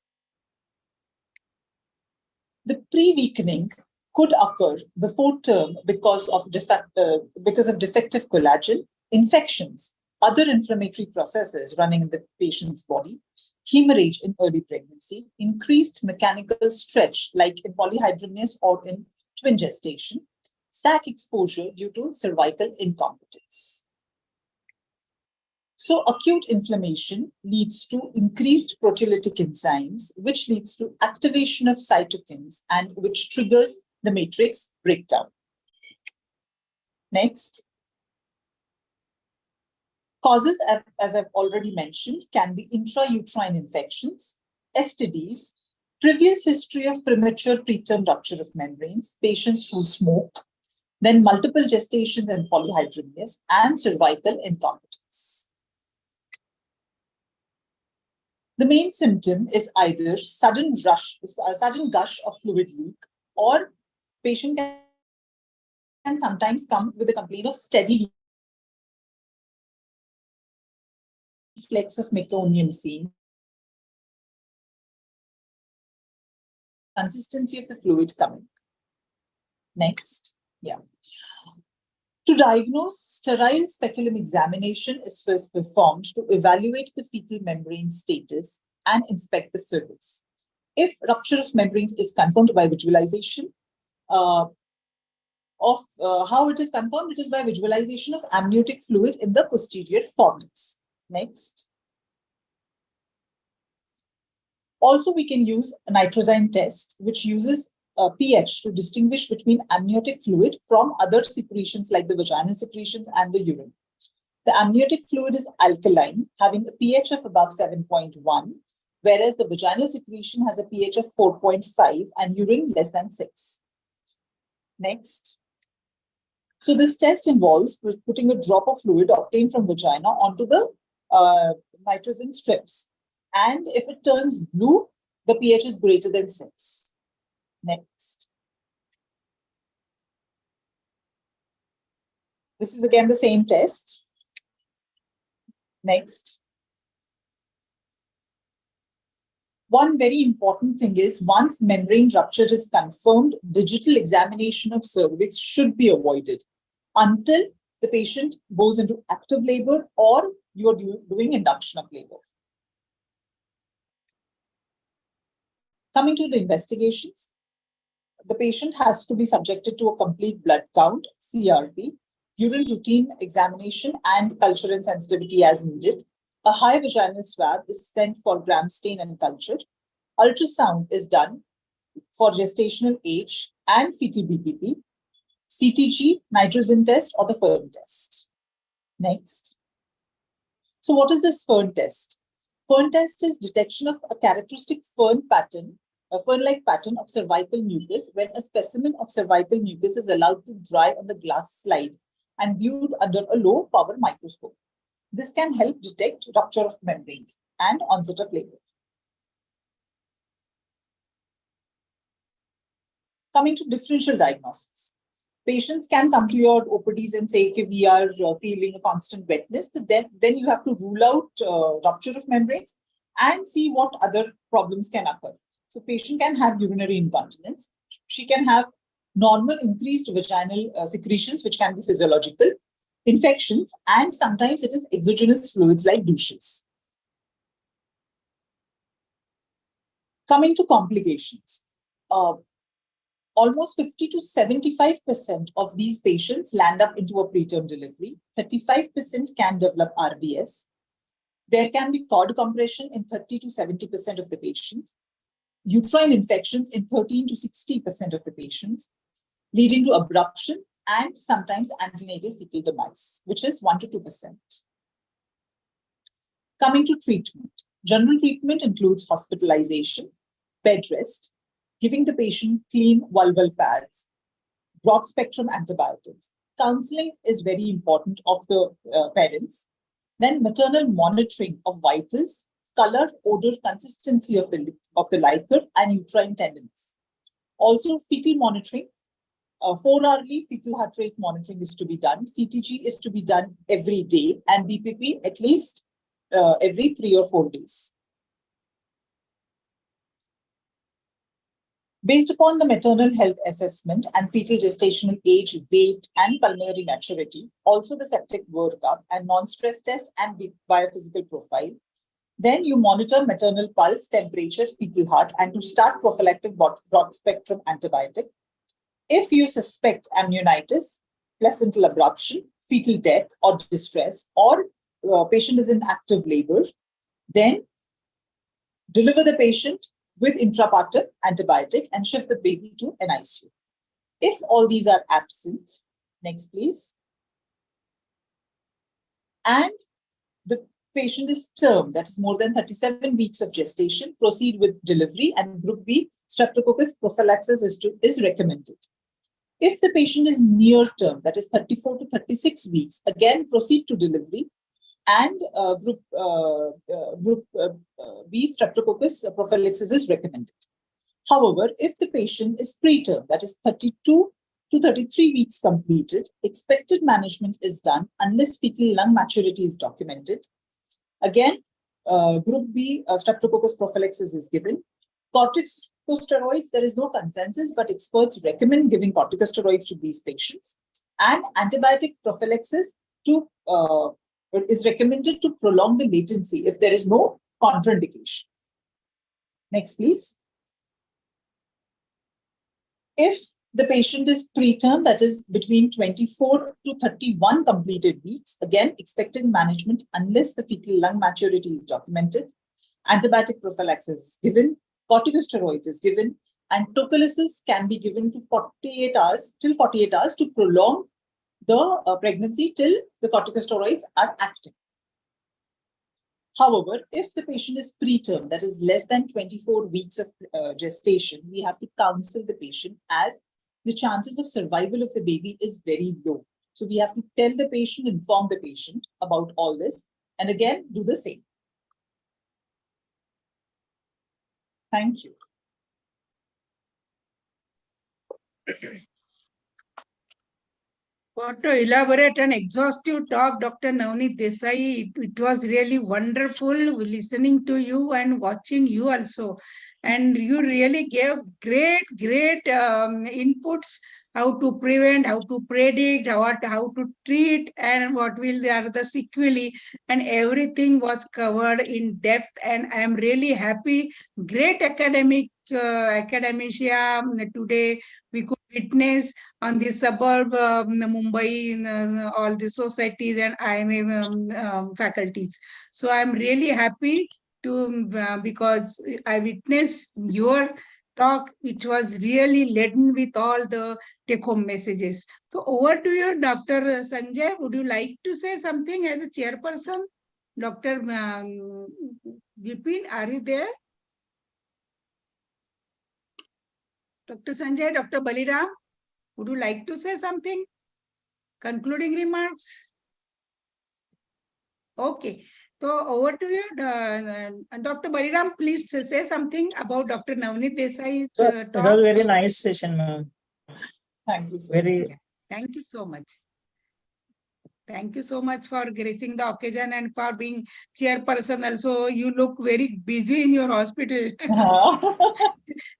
The pre-weakening could occur before term because of defective collagen, infections, other inflammatory processes running in the patient's body, hemorrhage in early pregnancy, increased mechanical stretch like in polyhydramnios or in twin gestation, sac exposure due to cervical incompetence. So acute inflammation leads to increased proteolytic enzymes, which leads to activation of cytokines and which triggers the matrix breakdown. Next. Causes, as I've already mentioned, can be intrauterine infections, STDs, previous history of premature preterm rupture of membranes, patients who smoke, then multiple gestations and polyhydramnios, and cervical incompetence. The main symptom is either sudden gush of fluid leak, or patient can sometimes come with a complaint of steady reflex of meconium seen, consistency of the fluid coming. Next, yeah. To diagnose, sterile speculum examination is first performed to evaluate the fetal membrane status and inspect the cervix. If rupture of membranes is confirmed by visualization how it is confirmed, it is by visualization of amniotic fluid in the posterior formats. Next. Also, we can use a nitrozyme test, which uses pH to distinguish between amniotic fluid from other secretions like the vaginal secretions and the urine. The amniotic fluid is alkaline, having a pH of above 7.1. whereas the vaginal secretion has a pH of 4.5 and urine less than 6. Next. So this test involves putting a drop of fluid obtained from vagina onto the nitrogen strips. And if it turns blue, the pH is greater than 6. Next. This is again the same test. Next. One very important thing is once membrane rupture is confirmed, digital examination of cervix should be avoided until the patient goes into active labor or you are doing induction of labor. Coming to the investigations, the patient has to be subjected to a complete blood count, CRP, urine routine examination and culture and sensitivity as needed. A high vaginal swab is sent for gram stain and culture. Ultrasound is done for gestational age and fetal BPP, CTG, nitrogen test or the Fern test. Next. So what is this Fern test? Fern test is detection of a characteristic Fern pattern, a fern-like pattern of cervical mucus when a specimen of cervical mucus is allowed to dry on the glass slide and viewed under a low power microscope. This can help detect rupture of membranes and onset of labor. Coming to differential diagnosis. Patients can come to your OPDs and say, okay, we are feeling a constant wetness. So then you have to rule out rupture of membranes and see what other problems can occur. So patient can have urinary incontinence. She can have normal increased vaginal secretions, which can be physiological, infections, and sometimes it is exogenous fluids like douches. Coming to complications. Almost 50 to 75% of these patients land up into a preterm delivery. 35% can develop RDS. There can be cord compression in 30 to 70% of the patients. Uterine infections in 13 to 60% of the patients, leading to abruption and sometimes antenatal fetal demise, which is 1 to 2%. Coming to treatment. General treatment includes hospitalization, bed rest, giving the patient clean vulval pads, broad spectrum antibiotics. Counseling is very important of the parents. Then maternal monitoring of vitals, color, odor, consistency of the liquor and uterine tenderness. Also fetal monitoring, 4-hourly fetal heart rate monitoring is to be done. CTG is to be done every day and BPP at least every 3 or 4 days. Based upon the maternal health assessment and fetal gestational age, weight, and pulmonary maturity, also the septic workup and non-stress test and biophysical profile, then you monitor maternal pulse, temperature, fetal heart, and to start prophylactic broad-spectrum antibiotic. If you suspect amnionitis, placental abruption, fetal death or distress, or patient is in active labor, then deliver the patient with intrapartum antibiotic and shift the baby to an ICU. If all these are absent, next please, and the patient is term, that is more than 37 weeks of gestation, proceed with delivery, and group B, streptococcus prophylaxis is recommended. If the patient is near term, that is 34 to 36 weeks, again proceed to delivery, and group B, streptococcus prophylaxis is recommended. However, if the patient is preterm, that is 32 to 33 weeks completed, expected management is done unless fetal lung maturity is documented. Again, group B, streptococcus prophylaxis is given. Corticosteroids, there is no consensus, but experts recommend giving corticosteroids to these patients. And antibiotic prophylaxis is recommended to prolong the latency if there is no contraindication. Next, please. If the patient is preterm, that is between 24 to 31 completed weeks, again, expected management unless the fetal lung maturity is documented. Antibiotic prophylaxis is given, corticosteroids is given, and tocolysis can be given to 48 hours to prolong the pregnancy till the corticosteroids are active. However, if the patient is preterm, that is less than 24 weeks of gestation, we have to counsel the patient as the chances of survival of the baby is very low. So we have to tell the patient, inform the patient about all this, and again, do the same. Thank you. What to elaborate an exhaustive talk, Dr. Navneet Desai. It was really wonderful listening to you and watching you also. And you really gave great inputs, how to prevent, how to predict, how to treat, and what will the sequelae, and everything was covered in depth. And I am really happy. Great academia today we could witness on the suburb, Mumbai, all the societies and IMA faculties. So I'm really happy to because I witnessed your talk, which was really laden with all the take-home messages. So over to you, Dr. Sanjay. Would you like to say something as a chairperson? Dr. Vipin, are you there? Dr. Sanjay, Dr. Baliram, would you like to say something? Concluding remarks? Okay. So over to you, Dr. Baliram, please say something about Dr. Navneet Desai's It was talk. a very nice session, ma'am. Thank you, sir. Very. Thank you so much. Thank you so much for gracing the occasion and for being chairperson. Also, you look very busy in your hospital.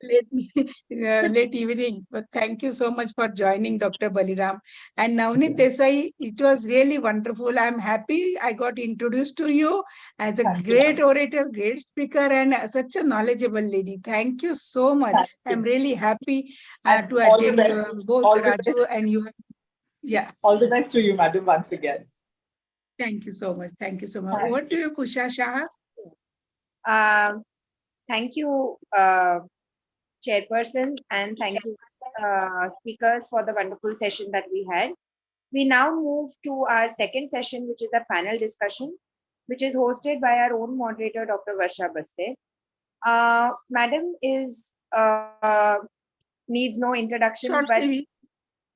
Late evening. But thank you so much for joining, Dr. Baliram. And Navneet Desai, it was really wonderful. I'm happy I got introduced to you as a great orator, great speaker, and such a knowledgeable lady. Thank you so much. I'm really happy to attend both Raju and you. Yeah. All the best to you, madam, once again. Thank you so much. Thank you so much. Over to you, Kusha Shah. Thank you, chairperson, and thank you, speakers, for the wonderful session that we had. We now move to our second session, which is a panel discussion, which is hosted by our own moderator, Dr. Varsha Baste. Madam is needs no introduction, but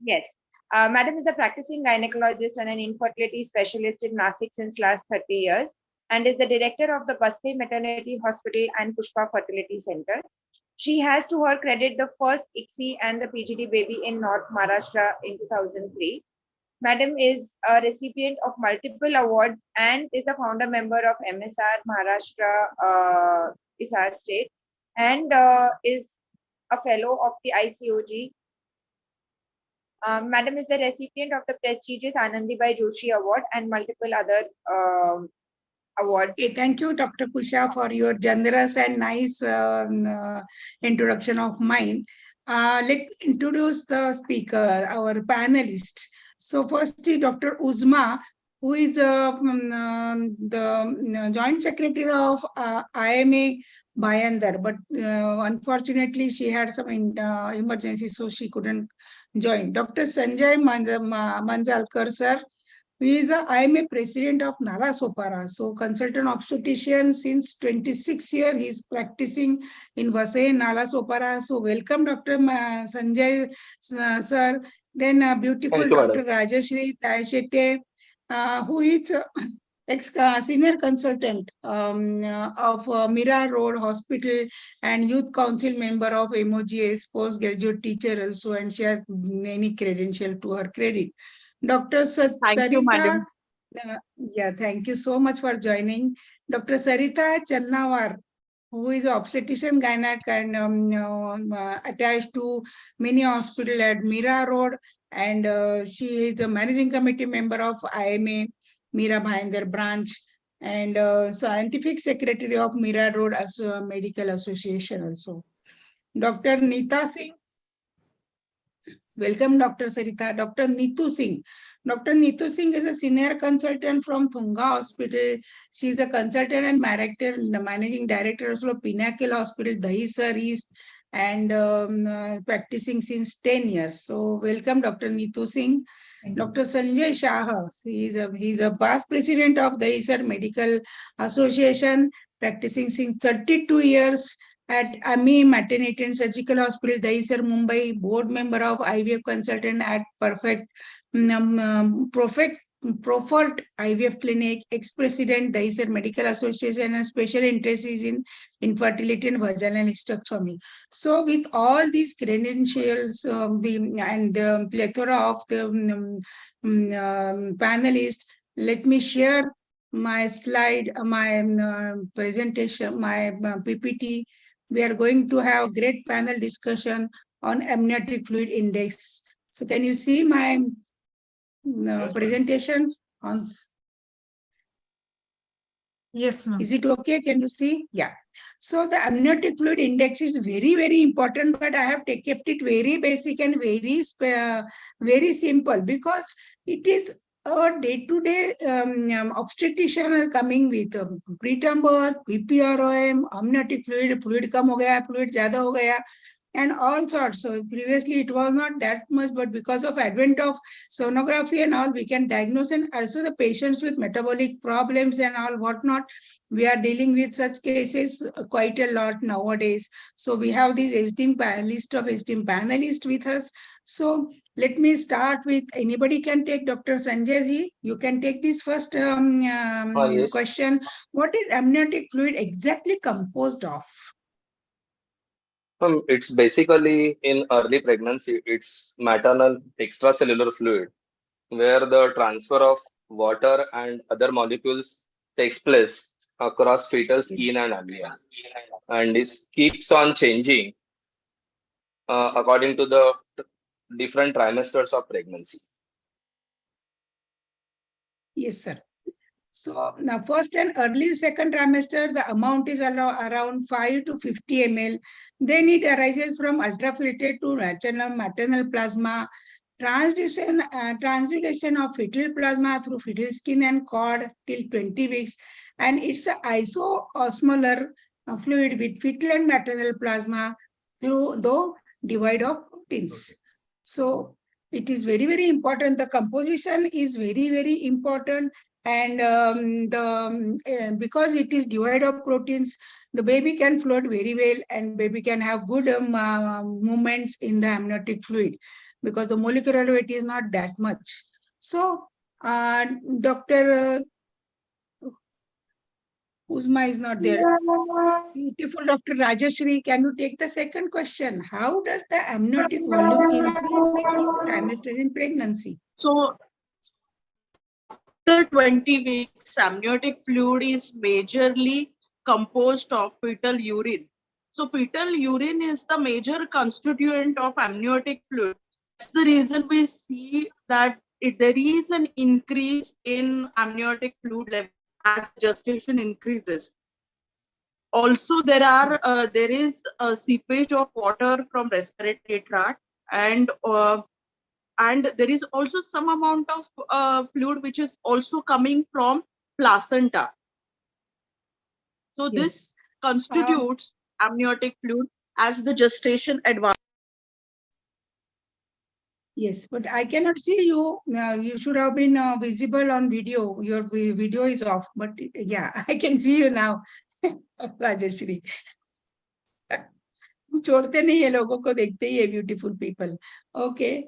yes. Madam is a practicing gynecologist and an infertility specialist in Nashik since last 30 years and is the director of the Baste Maternity Hospital and Pushpa Fertility Center. She has to her credit the first ICSI and the PGD baby in North Maharashtra in 2003. Madam is a recipient of multiple awards and is a founder member of MSR Maharashtra Isar State and is a fellow of the ICOG. Madam is the recipient of the prestigious Anandibai Joshi Award and multiple other awards. Okay, thank you, Dr. Kusha, for your generous and nice introduction of mine. Let's introduce the speaker, our panelist. So firstly, Dr. Uzma, who is the Joint Secretary of IMA Bhayandar, but unfortunately she had some emergency, so she couldn't join. Dr. Sanjay Manjalkar, sir, he is a IMA president of Nalasopara. So consultant obstetrician since 26 years, he is practicing in Vasai, Nalasopara. So welcome, Dr. Sanjay, sir. Then beautiful Dr. Rajashri Tayashete, who is senior consultant of Mira Road Hospital and Youth Council member of MOGS, postgraduate teacher also, and she has many credentials to her credit. Dr. Thank you, madam. Yeah, thank you so much for joining. Dr. Sarita Channawar, who is an obstetrician gynac and attached to many hospitals at Mira Road, and she is a managing committee member of IMA Mira Bhayandar branch and scientific secretary of Mira Road Medical Association also. Dr. Neeta Singh. Welcome, Dr. Sarita. Dr. Neetu Singh. Dr. Neetu Singh is a senior consultant from Thunga Hospital. She is a consultant and managing director of Pinnacle Hospital, Dahisar East, and practicing since 10 years. So welcome, Dr. Neetu Singh. Dr. Sanjay Shah, he's a past president of the Dahisar Medical Association, practicing since 32 years at AMI Maternity and Surgical Hospital, Dahisar, Mumbai, board member of IVF consultant at Profert IVF Clinic, ex-president, Dahisar Medical Association, and special interest is in infertility and vaginal hysterectomy. So with all these credentials and the plethora of the panelists, let me share my slide, my presentation, my PPT. We are going to have great panel discussion on amniotic fluid index. So can you see my presentation on? Yes, ma'am. Is it okay? Can you see? Yeah. So the amniotic fluid index is very, very important, but I have kept it very basic and very simple, because it is a day-to-day obstetrician are coming with preterm birth, PPROM, amniotic fluid kam ho gaya, fluid zyada ho gaya, and all sorts. So previously it was not that much, but because of advent of sonography and all, we can diagnose, and also the patients with metabolic problems and all whatnot, we are dealing with such cases quite a lot nowadays. So we have this list of esteemed panelists with us. So let me start with, anybody can take, Dr. Sanjay ji, you can take this first Yes. question. What is amniotic fluid exactly composed of? It's basically in early pregnancy, it's maternal extracellular fluid, where the transfer of water and other molecules takes place across fetal skin and amnion, and this keeps on changing according to the different trimesters of pregnancy. Yes, sir. So now first and early second trimester, the amount is around 5 to 50 ml. Then it arises from ultrafiltrated to maternal plasma, transduction of fetal plasma through fetal skin and cord till 20 weeks. And it's an isoosmolar fluid with fetal and maternal plasma through the divide of proteins. So it is very, very important. The composition is very, very important. And because it is devoid of proteins, the baby can float very well, and baby can have good movements in the amniotic fluid, because the molecular weight is not that much. So Dr. Uzma is not there. Beautiful Dr. Rajashri, can you take the second question? How does the amniotic volume increase with each trimester in pregnancy? So after 20 weeks, amniotic fluid is majorly composed of fetal urine. So fetal urine is the major constituent of amniotic fluid. That's the reason we see that there is an increase in amniotic fluid level as gestation increases. Also, there is a seepage of water from respiratory tract, and there is also some amount of fluid which is also coming from placenta. So this constitutes amniotic fluid as the gestation advances. Yes, but I cannot see you. You should have been visible on video. Your video is off, but yeah, I can see you now, Rajashri. छोड़ते नहीं है लोगों को, देखते ही है beautiful people. Okay.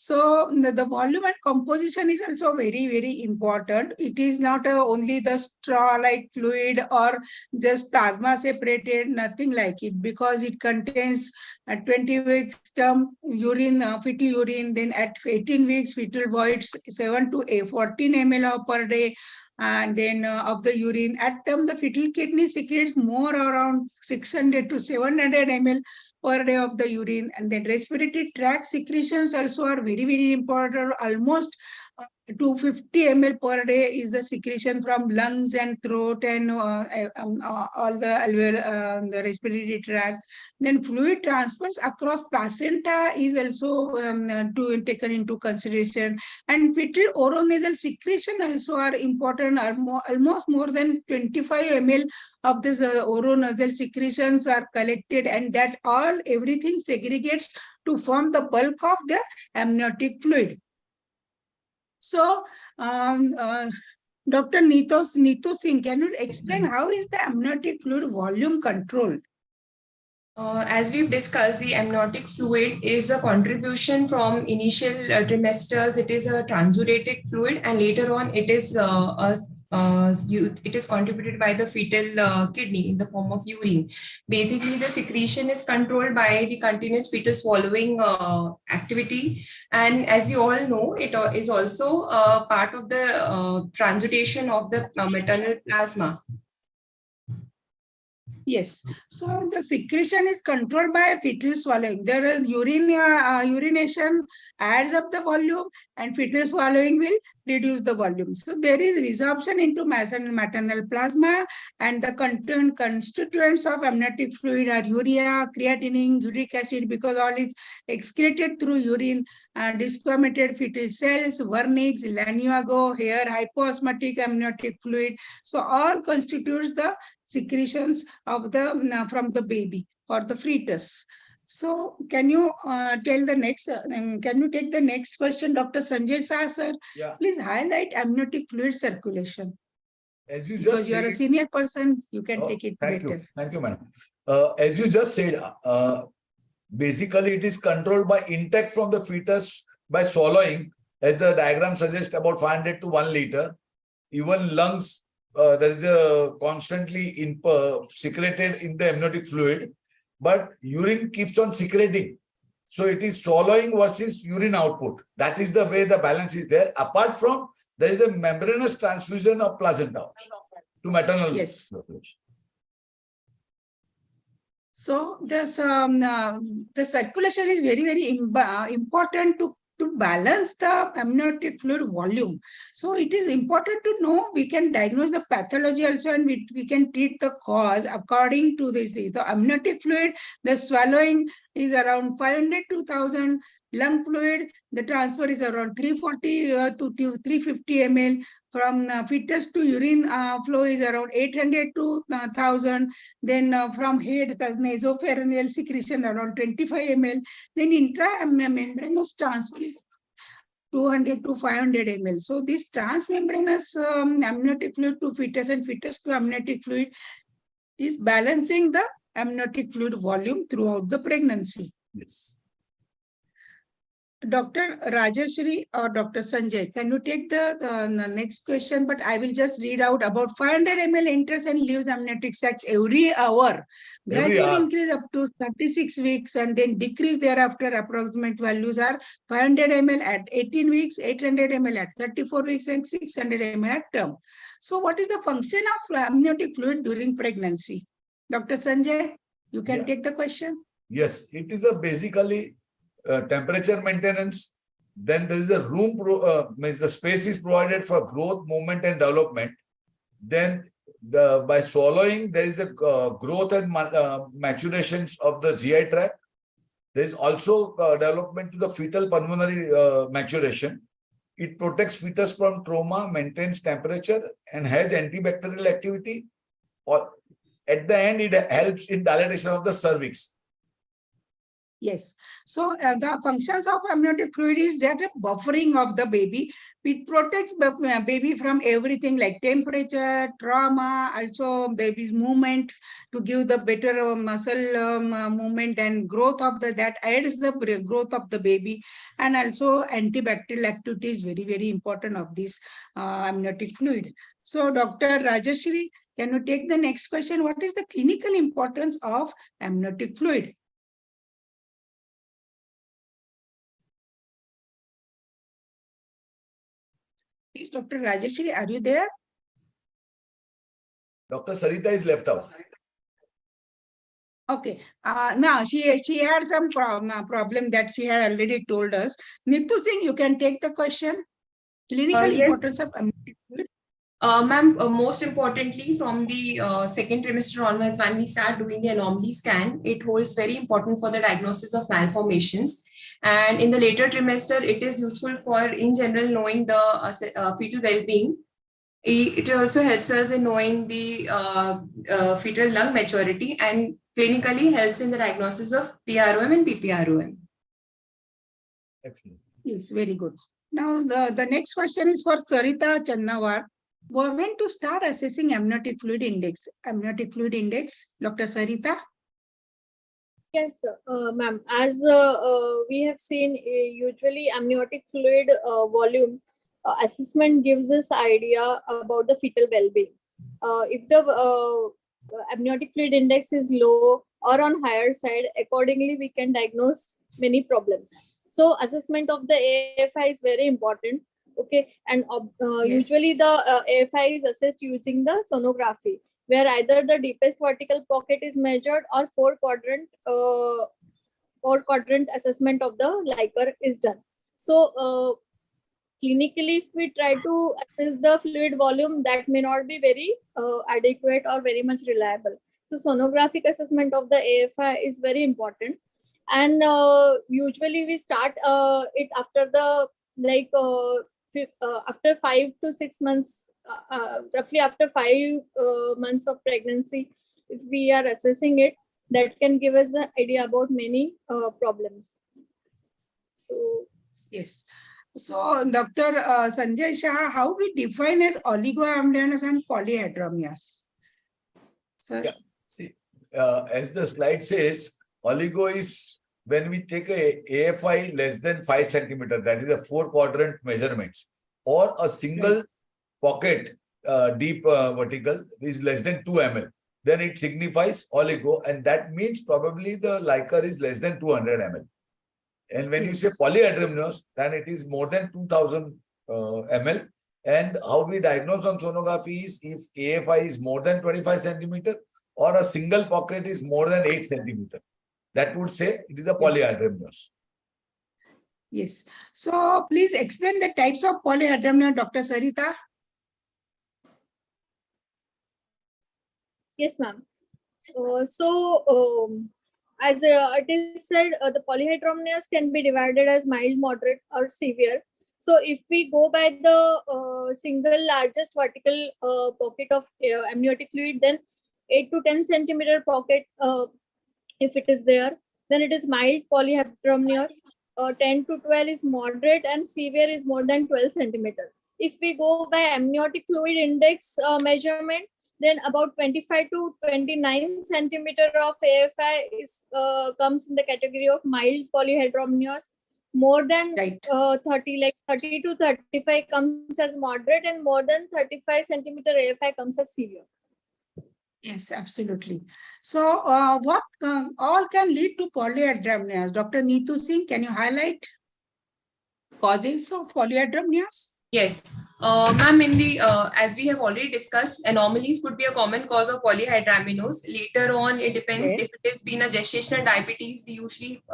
So the volume and composition is also very, very important. It is not only the straw-like fluid or just plasma separated, nothing like it, because it contains 20 weeks term urine, fetal urine, then at 18 weeks fetal voids 7 to 14 ml per day, and then of the urine. At term, the fetal kidney secretes more around 600 to 700 ml per day of the urine. And then respiratory tract secretions also are very, very important. Almost 250 ml per day is the secretion from lungs and throat and all the alveolar, the respiratory tract. Then fluid transfers across placenta is also taken into consideration. And fetal oronasal secretion also are important. Almost more than 25 ml of this oronasal secretions are collected, and that everything segregates to form the bulk of the amniotic fluid. So, Dr. Neetu Singh, can you explain how is the amniotic fluid volume controlled? As we've discussed, the amniotic fluid is a contribution from initial trimesters. It is a transudatic fluid, and later on it is contributed by the fetal kidney in the form of urine. Basically, the secretion is controlled by the continuous fetal swallowing activity, and as we all know, it is also part of the transudation of the maternal plasma. Yes, so the secretion is controlled by fetal swallowing. There is urination adds up the volume, and fetal swallowing will reduce the volume. So there is resorption into maternal plasma, and the constituents of amniotic fluid are urea, creatinine, uric acid, because all is excreted through urine, desquamated fetal cells, vernix, lanuago, hair, hypoosmotic amniotic fluid. So all constitutes the secretions of the from the baby or the fetus. So can you tell the next, can you take the next question, Dr. Sanjay Shah, sir? Yeah. Please highlight amniotic fluid circulation. As you Because just you are a said, senior person, you can Oh, take it thank better. you. Thank you, madam. As you just said, basically it is controlled by intake from the fetus by swallowing, as the diagram suggests, about 500 to 1 liter. Even lungs, there is a constantly secreted in the amniotic fluid, but urine keeps on secreting. So it is swallowing versus urine output. That is the way the balance is there. Apart from, there is a membranous transfusion of placenta to maternal. Yes. population. So this, the circulation is very, very important to balance the amniotic fluid volume. So it is important to know we can diagnose the pathology also, and we can treat the cause according to this. The amniotic fluid, the swallowing is around 500 to 1000. Lung fluid, the transfer is around 340 to 350 ml. From fetus to urine flow is around 800 to 1000. Then from head, the nasopharyngeal secretion around 25 ml. Then intramembranous transfer is 200 to 500 ml. So this transmembranous amniotic fluid to fetus and fetus to amniotic fluid is balancing the amniotic fluid volume throughout the pregnancy. Yes. Dr. Rajeshri or Dr. Sanjay, can you take the next question? But I will just read out about 500 ml enters and leaves amniotic sacs every hour. Gradual increase up to 36 weeks and then decrease thereafter. Approximate values are 500 ml at 18 weeks, 800 ml at 34 weeks, and 600 ml at term. So what is the function of amniotic fluid during pregnancy? Dr. Sanjay, you can take the question. Yes, it is basically temperature maintenance. Then there is a room, means the space is provided for growth, movement, and development. Then by swallowing, there is a growth and maturations of the GI tract. There is also development to the fetal pulmonary maturation. It protects fetus from trauma, maintains temperature, and has antibacterial activity. Or at the end, it helps in dilatation of the cervix. Yes. So the functions of amniotic fluid is that a buffering of the baby. It protects the baby from everything like temperature, trauma, also baby's movement to give the better muscle movement and growth of that aids the growth of the baby. And also antibacterial activity is very, very important of this amniotic fluid. So Dr. Rajeshri, can you take the next question? What is the clinical importance of amniotic fluid? Please, Dr. Rajeshri, are you there? Dr. Sarita is left out. Okay. Now she had some problem that she had already told us. Neetu Singh, you can take the question. Clinical Yes. importance of amniotic fluid. Ma'am, most importantly, from the second trimester onwards, when we start doing the anomaly scan, it holds very important for the diagnosis of malformations. And in the later trimester, it is useful for, in general, knowing the fetal well-being. It also helps us in knowing the fetal lung maturity and clinically helps in the diagnosis of PROM and PPROM. Excellent. Yes, very good. Now, the next question is for Sarita Channawar. When to start assessing amniotic fluid index? Amniotic fluid index, Dr. Sarita? Yes, ma'am. As we have seen, usually amniotic fluid volume assessment gives us idea about the fetal well-being. If the amniotic fluid index is low or on higher side, accordingly we can diagnose many problems. So assessment of the AFI is very important. Okay, and usually the AFI is assessed using the sonography, where either the deepest vertical pocket is measured or four quadrant assessment of the Likert is done. So clinically, if we try to assess the fluid volume, that may not be very adequate or very much reliable. So sonographic assessment of the AFI is very important. And usually we start it after the after 5 to 6 months, roughly after 5 months of pregnancy, if we are assessing it, that can give us an idea about many problems. So, yes. So, Dr. Sanjay Shah, how we define as oligoamnionitis and polyhydramnios? Sir? Yeah. See, as the slide says, oligo is when we take a AFI less than 5 centimeter, that is a 4 quadrant measurements, or a single pocket deep vertical is less than 2 ml, then it signifies oligo, and that means probably the Likert is less than 200 ml. And when you say polyhydramnios, then it is more than 2000 ml. And how we diagnose on sonography is if AFI is more than 25 centimeter or a single pocket is more than 8 centimeter. That would say it is a polyhydramnios. Yes. So please explain the types of polyhydramnios, Dr. Sarita. yes, ma'am. As it is said, the polyhydramnios can be divided as mild, moderate, or severe. So if we go by the single largest vertical pocket of amniotic fluid, then 8 to 10 centimeter pocket, if it is there, then it is mild polyhydramnios. 10 to 12 is moderate, and severe is more than 12 centimeter. If we go by amniotic fluid index measurement, then about 25 to 29 centimeter of AFI is comes in the category of mild polyhydramnios. More than 30, like 30 to 35 comes as moderate, and more than 35 centimeter AFI comes as severe. Yes, absolutely. So what all can lead to polyhydramnios? Dr. Neetu Singh, can you highlight causes of polyhydramnios? Yes, ma'am, in the as we have already discussed, anomalies could be a common cause of polyhydramnios. Later on, it depends if it has been a gestational diabetes. We usually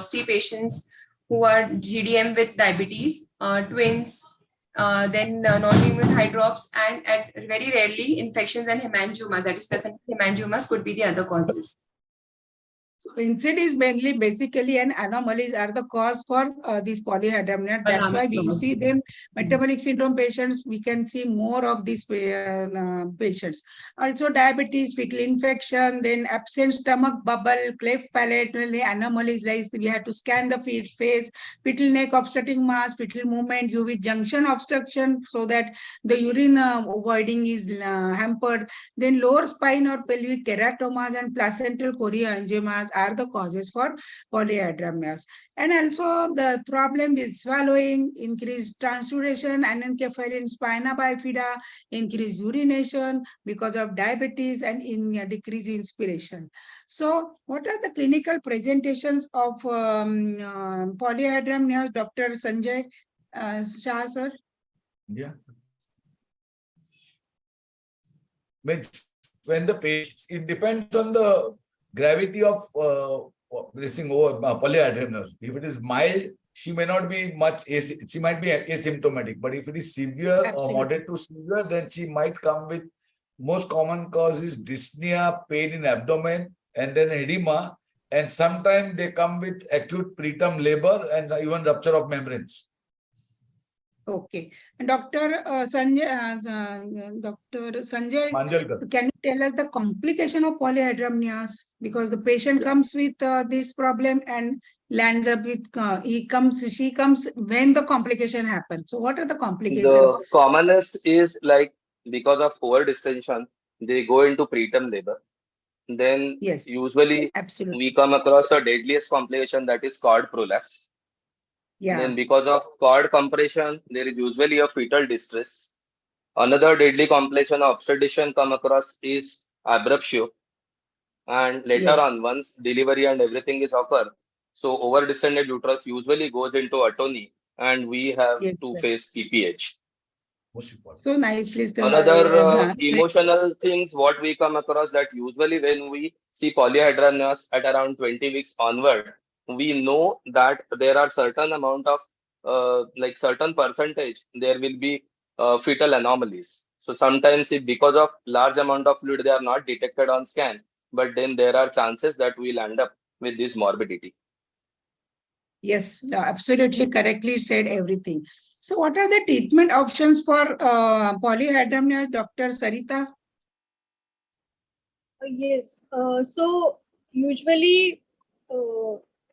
see patients who are GDM with diabetes, twins, then non-immune hydrops, and at very rarely infections and hemangioma, that is placental hemangiomas, could be the other causes. So NSAID is mainly basically and anomalies are the cause for these polyhydramnios. That's why we see them metabolic syndrome patients. We can see more of these patients. Also diabetes, fetal infection, then absent stomach bubble, cleft palate, anomalies like we have to scan the face, fetal neck obstructing mass, fetal movement, UV junction obstruction, so that the urine voiding is hampered. Then lower spine or pelvic keratomas and placental chorioangiomas are the causes for polyhydramnios. And also the problem with swallowing, increased transuration, anencephaly, spina bifida, increased urination because of diabetes, and in decreased inspiration. So what are the clinical presentations of polyhydramnios, Dr. Sanjay Shah, sir? Yeah. When the patient, it depends on the gravity of polyhydramnios. If it is mild, she may not be much, she might be asymptomatic, but if it is severe or Absolutely. moderate to severe, then she might come with most common cause is dyspnea, pain in abdomen, and then edema. And sometimes they come with acute preterm labor and even rupture of membranes. Okay. And Dr. Sanjay, Manjalkar. can you tell us the complication of polyhydramnios? Because the patient comes with this problem and lands up with, she comes when the complication happens. So what are the complications? The commonest is like because of over distension, they go into preterm labor. Then Yes, usually absolutely. we come across the deadliest complication, that is cord prolapse. Yeah. Then because of cord compression, there is usually a fetal distress. Another deadly complication of obstetrician come across is abruptio. And later Yes. on, once delivery and everything is occur, so over distended uterus usually goes into atony, and we have Yes, to sir. face PPH. So nicely Another said. emotional things what we come across, that usually when we see polyhydramnios at around 20 weeks onward, we know that there are certain amount of like certain percentage there will be fetal anomalies. So sometimes if because of large amount of fluid they are not detected on scan, but then there are chances that we'll end up with this morbidity. Yes, absolutely correctly said everything. So what are the treatment options for polyhydramnios, Dr. Sarita? Yes. So usually,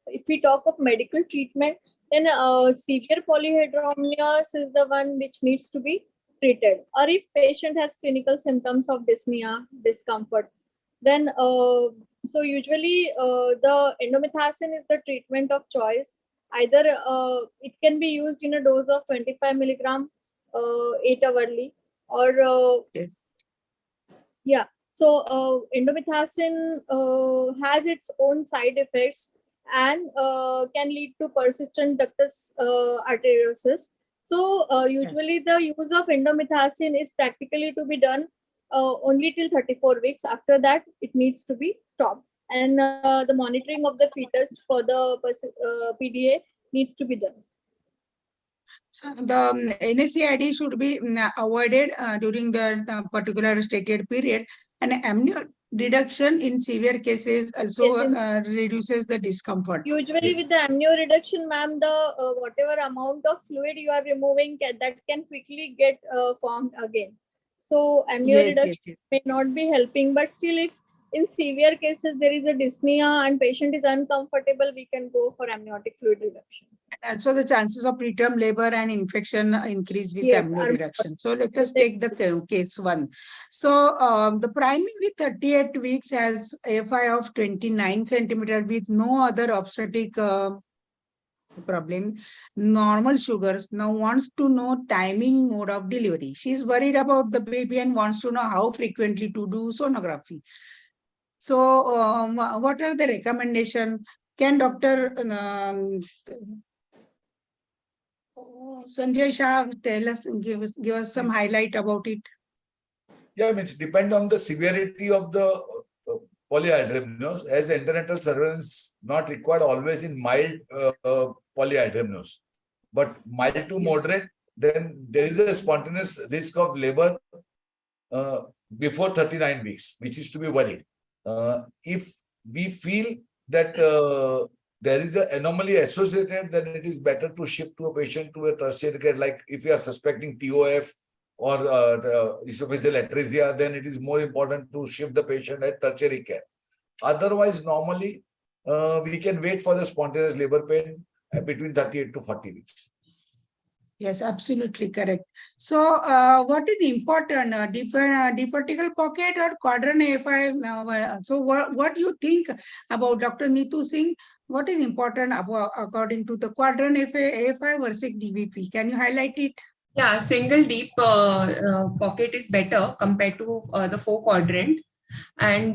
if we talk of medical treatment, then severe polyhydramnios is the one which needs to be treated. Or if patient has clinical symptoms of dyspnea, discomfort, then so usually the endomethacin is the treatment of choice. Either it can be used in a dose of 25 milligram 8 hourly, or yes. Yeah. So endomethacin has its own side effects and can lead to persistent ductus arteriosus. So usually the use of endomethacin is practically to be done only till 34 weeks. After that, it needs to be stopped. And the monitoring of the fetus for the PDA needs to be done. So the NSAID should be avoided during the particular stated period. And amnio reduction in severe cases also reduces the discomfort. Usually with the amnio reduction, ma'am, the whatever amount of fluid you are removing that can quickly get formed again. So amnio reduction may not be helping, but still if in severe cases there is a dyspnea and patient is uncomfortable, we can go for amniotic fluid reduction. And also the chances of preterm labor and infection increase with amnio reduction. So let us take the case one. So the primary with 38 weeks has AFI of 29 centimeter with no other obstetric problem, normal sugars. Now wants to know timing mode of delivery. She's worried about the baby and wants to know how frequently to do sonography. So what are the recommendations? Can Dr. Sanjay Shah tell us, give us some highlight about it? Yeah, I mean, it depends on the severity of the polyhydramnios, as antenatal surveillance not required always in mild polyhydramnios, but mild to moderate, then there is a spontaneous risk of labor before 39 weeks, which is to be worried. If we feel that there is an anomaly associated, then it is better to shift to a patient to a tertiary care. Like if you are suspecting TOF or esophageal atresia, then it is more important to shift the patient at tertiary care. Otherwise, normally, we can wait for the spontaneous labor pain between 38 to 40 weeks. Yes, absolutely correct. So, what is important, deep vertical pocket or quadrant AFI? So, what do you think about Dr. Neetu Singh? What is important about, according to the quadrant AFI versus DVP? Can you highlight it? Yeah, single deep pocket is better compared to the 4 quadrant. And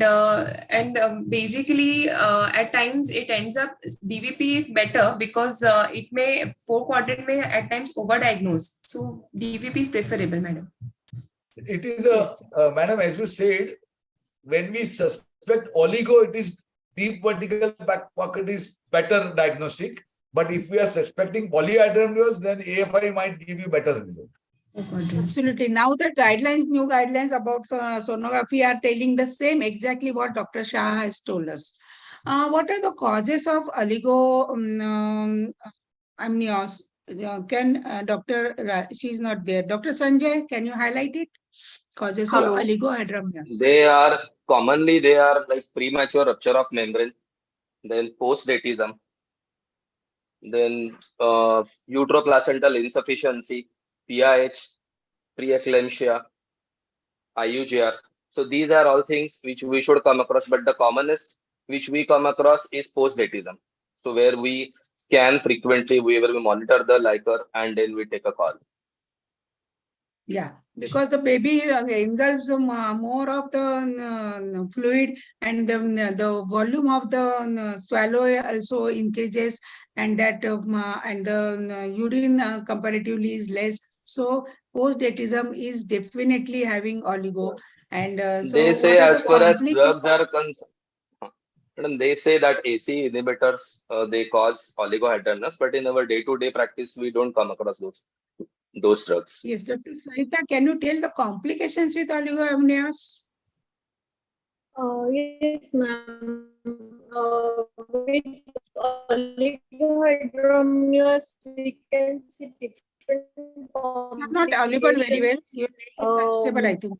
basically at times it ends up DVP is better because it may 4 quadrant may at times overdiagnose. So DVP is preferable, madam. It is madam, as you said, when we suspect oligo, it is deep vertical back pocket is better diagnostic. But if we are suspecting polyhydramnios, then AFI might give you better result. Absolutely. Now the guidelines, new guidelines about sonography are telling the same exactly what Dr. Shah has told us. What are the causes of amnios? Can she is not there. Dr. Sanjay, can you highlight it? Causes Hello. of oligohydramnios. They are like premature rupture of membrane, then post-datism, then uteroplacental insufficiency, PIH, preeclampsia, IUGR. So these are all things which we should come across, but the commonest which we come across is post-datism. So where we scan frequently, where we monitor the liquor and then we take a call. Yeah, because the baby engulfs more of the fluid, and the volume of the swallow also increases, and that and the urine comparatively is less. So post-datism is definitely having oligo, and so They say what are as the far as complications? drugs are concerned, they say that AC inhibitors they cause oligohydramnios, but in our day-to-day practice we don't come across those drugs. Yes, Dr. Sarita, can you tell the complications with oligoamnios? Yes, ma'am. With oligohydramnios, we can see different You're not audible very well. You're unstable, I think.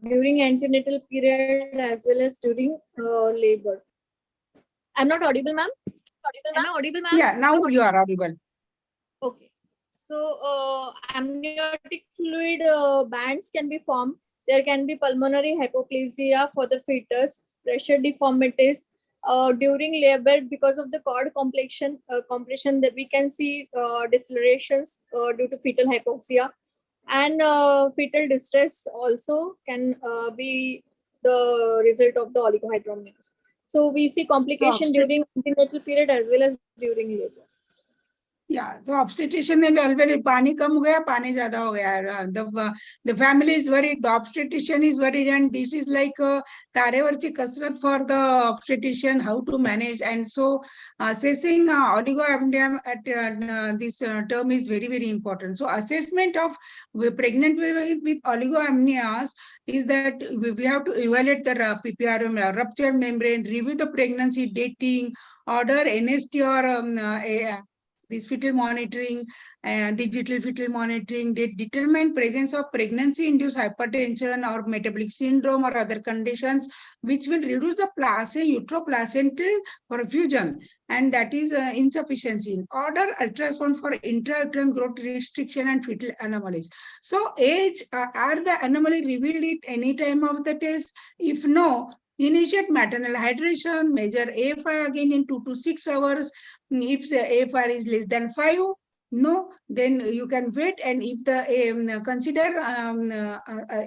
During antenatal period as well as during labor. I'm not audible, ma'am. Am I audible, ma'am? Yeah, now you are audible. Okay. So amniotic fluid bands can be formed. There can be pulmonary hypoplasia for the fetus, pressure deformities during labor because of the cord compression that we can see decelerations due to fetal hypoxia, and fetal distress also can be the result of the oligohydramnios. So we see complication during antenatal period as well as during labor. Yeah, the obstetrician then already pani kam ho gaya, pani zyada ho gaya. The family is worried, the obstetrician is worried, and this is like tarevarchi kasrat for the obstetrician how to manage. And so assessing oligoamnion at this term is very, very important. So assessment of pregnant with oligoamnias is that we have to evaluate the PPRM, rupture membrane, review the pregnancy dating, order NST or this fetal monitoring and digital fetal monitoring. They determine presence of pregnancy-induced hypertension or metabolic syndrome or other conditions which will reduce the uteroplacental perfusion, and that is insufficiency. Order ultrasound for intrauterine growth restriction and fetal anomalies. So age, are the anomaly revealed at any time of the test? If no, initiate maternal hydration, measure AFI again in 2 to 6 hours. If the AFR is less than 5, no, then you can wait. And if the consider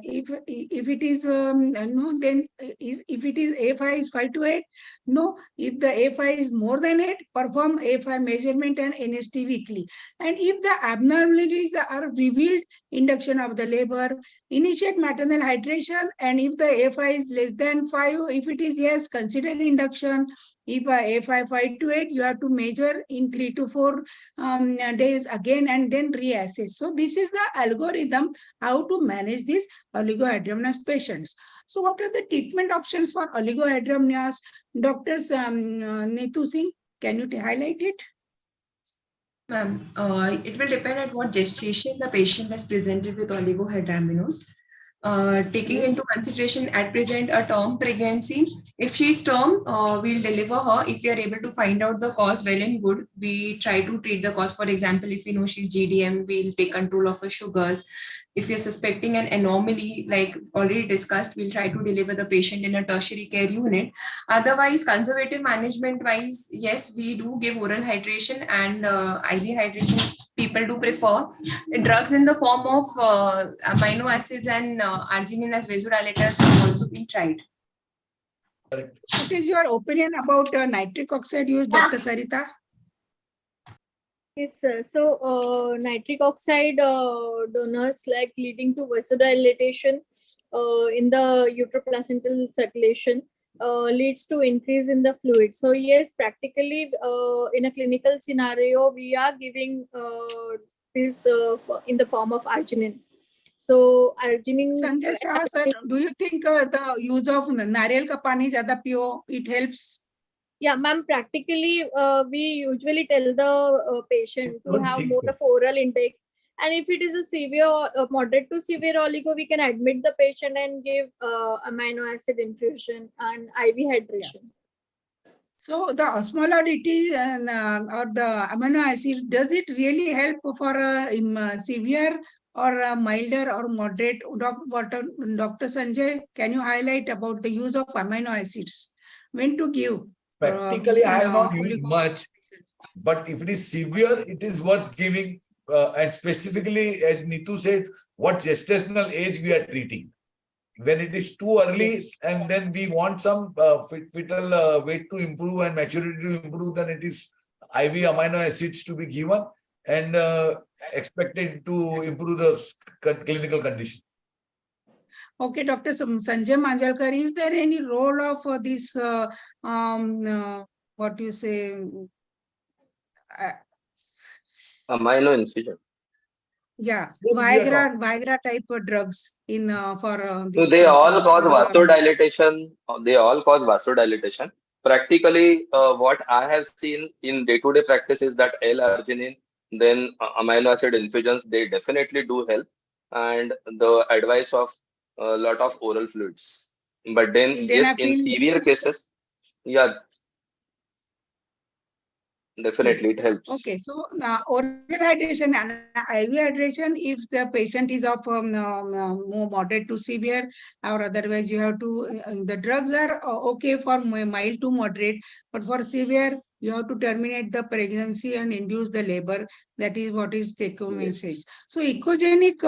if it is no, then if it is AFI is 5 to 8, no. If the AFI is more than 8, perform AFI measurement and NST weekly. And if the abnormalities are revealed, induction of the labor, initiate maternal hydration. And if the AFI is less than 5, if it is yes, consider induction. If AFI 5 to 8, you have to measure in 3 to 4 days again and then reassess. So this is the algorithm how to manage these oligohydramnios patients. So what are the treatment options for oligohydramnios? Doctors Neetu Singh, can you highlight it? Ma'am, it will depend on what gestation the patient has presented with oligohydramnios. Taking into consideration at present a term pregnancy, if she's term, we'll deliver her. If we are able to find out the cause, well and good, we try to treat the cause. For example, if we know she's GDM, we'll take control of her sugars. If you're suspecting an anomaly, like already discussed, we'll try to deliver the patient in a tertiary care unit. Otherwise, conservative management wise, yes, we do give oral hydration and IV hydration. People do prefer drugs in the form of amino acids and arginine as vasodilators have also been tried. What is your opinion about nitric oxide use, Dr. Sarita? Yes, sir. So nitric oxide donors like leading to vasodilatation in the uteroplacental circulation. leads to increase in the fluid. So yes, practically in a clinical scenario, we are giving this in the form of arginine. So arginine. Sanjay Shah, sir, do you think the use of nariyal ka pani zyada piyo, it helps? Yeah, ma'am, practically we usually tell the patient to Don't have think more so. of oral intake. And if it is a severe, moderate to severe oligo, we can admit the patient and give amino acid infusion and IV hydration. So the osmolality and or the amino acid, does it really help for severe or milder or moderate? Dr. Sanjay, can you highlight about the use of amino acids? When to give? Practically, I have not oligo- used much, but if it is severe, it is worth giving. And specifically, as Neetu said, what gestational age we are treating. When it is too early, Yes. and then we want some fetal weight to improve and maturity to improve, then it is IV amino acids to be given and expected to improve the clinical condition. Okay, Dr. Sanjay Manjalkar, is there any role of this, what you say, Amino infusion. yeah, So we are not. Viagra type of drugs in for So this? they all cause oligo- vasodilation. They all cause vasodilation. Practically, what I have seen in day-to-day practice is that L-arginine, then amino acid infusions, they definitely do help, and the advice of a lot of oral fluids. But then, yes, in Sildenafil. severe cases, yeah, definitely Yes. it helps. Okay, so oral hydration and IV hydration, if the patient is of more moderate to severe, or otherwise you have to, the drugs are okay for mild to moderate, but for severe, you have to terminate the pregnancy and induce the labor. That is what is take home message. So ecogenic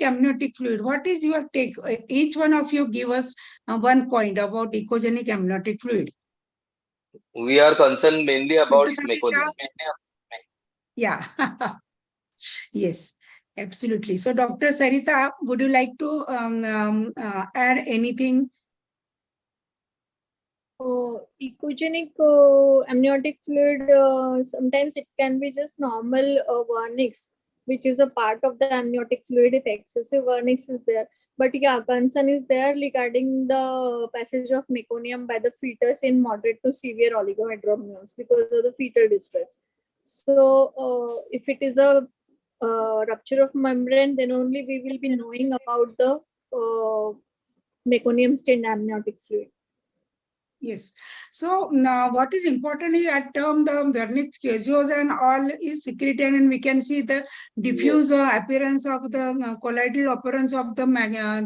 amniotic fluid, what is your take? Each one of you give us 1 point about ecogenic amniotic fluid. We are concerned mainly about Dr. Sanjay Shah? meconium. Yeah. Yes, absolutely. So, Dr. Sarita, would you like to add anything? Ecogenic amniotic fluid, sometimes it can be just normal vernix, which is a part of the amniotic fluid if excessive vernix is there. But yeah, concern is there regarding the passage of meconium by the fetus in moderate to severe oligohydramnios because of the fetal distress. So if it is a rupture of membrane, then only we will be knowing about the meconium stained amniotic fluid. Yes. So now what is important is at term the vernix caseous and all is secreted, and we can see the diffuse appearance of the colloidal appearance of the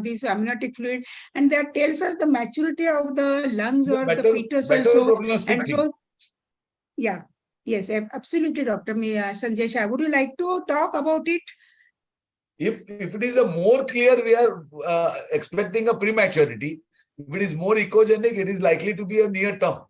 this amniotic fluid, and that tells us the maturity of the lungs or the fetus also. prognostic And thing. so, yeah, yes, absolutely, Dr. Sanjay Shah. Would you like to talk about it? If it is a more clear, we are expecting a prematurity. If it is more ecogenic, it is likely to be a near term.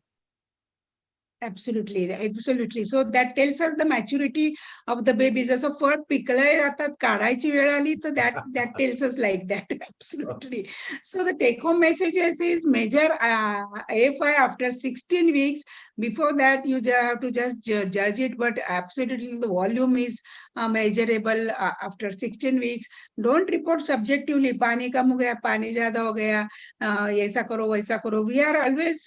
Absolutely, absolutely. So that tells us the maturity of the babies. As a फळ पिकलंय आता काढायची वेळ आली, so that tells us like that. Absolutely. So the take home messages is measure AFI after 16 weeks. Before that, you have to just judge it, but absolutely the volume is measurable after 16 weeks. Don't report subjectively. पानी कम हो गया, पानी ज़्यादा हो गया, ऐसा करो, वैसा करो. We are always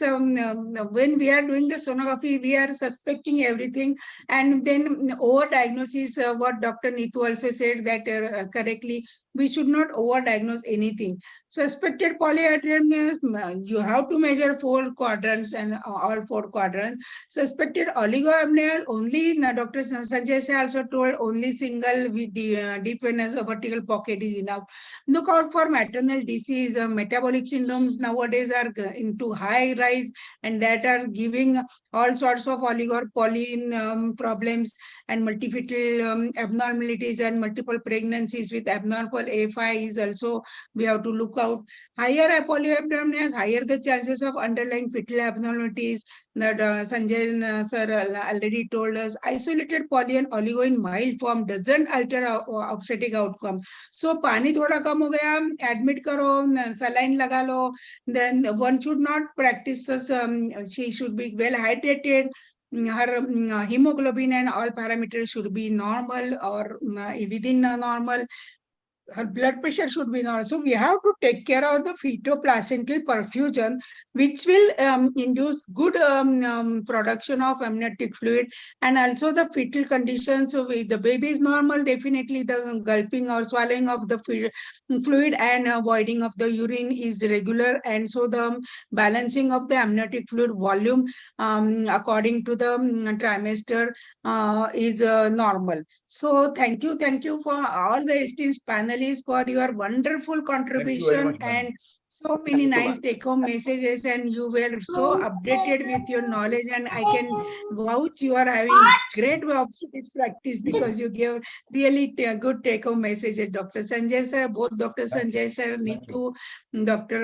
when we are doing the sonography, we are suspecting everything, and then over-diagnosis. What Dr. Neetu also said that correctly. We should not over-diagnose anything. Suspected polyhydramnios, you have to measure 4 quadrants and all 4 quadrants. Suspected oligoamnial, only Dr. Sanjay Shah also told only single with the deep venous vertical pocket is enough. Look out for maternal disease. Metabolic syndromes nowadays are into high rise, and that are giving all sorts of oligo or poly problems and multifetal abnormalities and multiple pregnancies with abnormal AFI is also, we have to look out. Higher polyhydramnion has higher the chances of underlying fetal abnormalities that Sanjay sir already told us. Isolated poly and oligo in mild form doesn't alter obstetric outcome. So पानी थोड़ा कम हो गया, admit करो, saline लगा लो, then one should not practice, she should be well hydrated. Her hemoglobin and all parameters should be normal or within normal. Her blood pressure should be normal. So we have to take care of the fetoplacental perfusion, which will induce good production of amniotic fluid, and also the fetal conditions. So if the baby is normal, definitely the gulping or swallowing of the fluid and voiding of the urine is regular, and so the balancing of the amniotic fluid volume according to the trimester is normal. So thank you for all the esteemed panelists for your wonderful contribution much, ma'am. and so many Thank you, nice ma'am. take-home messages, and you were so updated with your knowledge, and I can vouch you are having great obstetrics practice because you give really good take-home messages. Dr. Sanjay sir, both Dr. Sanjay sir, Neetu, Dr.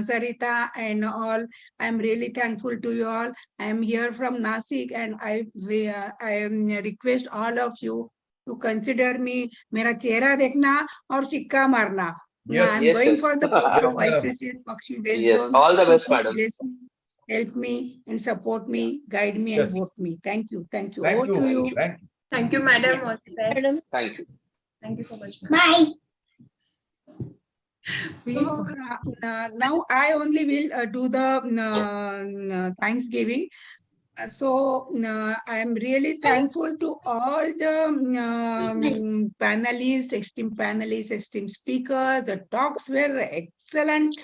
Sarita, and all. I'm really thankful to you all. I am here from Nasik, and I request all of you to consider me. मेरा चेहरा देखना और सिक्का मारना. Yes. I'm Yes, going yes. for the post of Vice madam. President Pakshi West Yes, Zone. all the So best, please madam. bless me, help me, and support me, guide me, and Yes. vote me. Thank you. Thank you. Thank Over to you. you. Thank you. Thank you, madam. All the best. Madam. Thank you. Thank you so much, ma'am. So, now I only will do the Thanksgiving. So I am really thankful to all the panelists, esteemed speakers. The talks were excellent.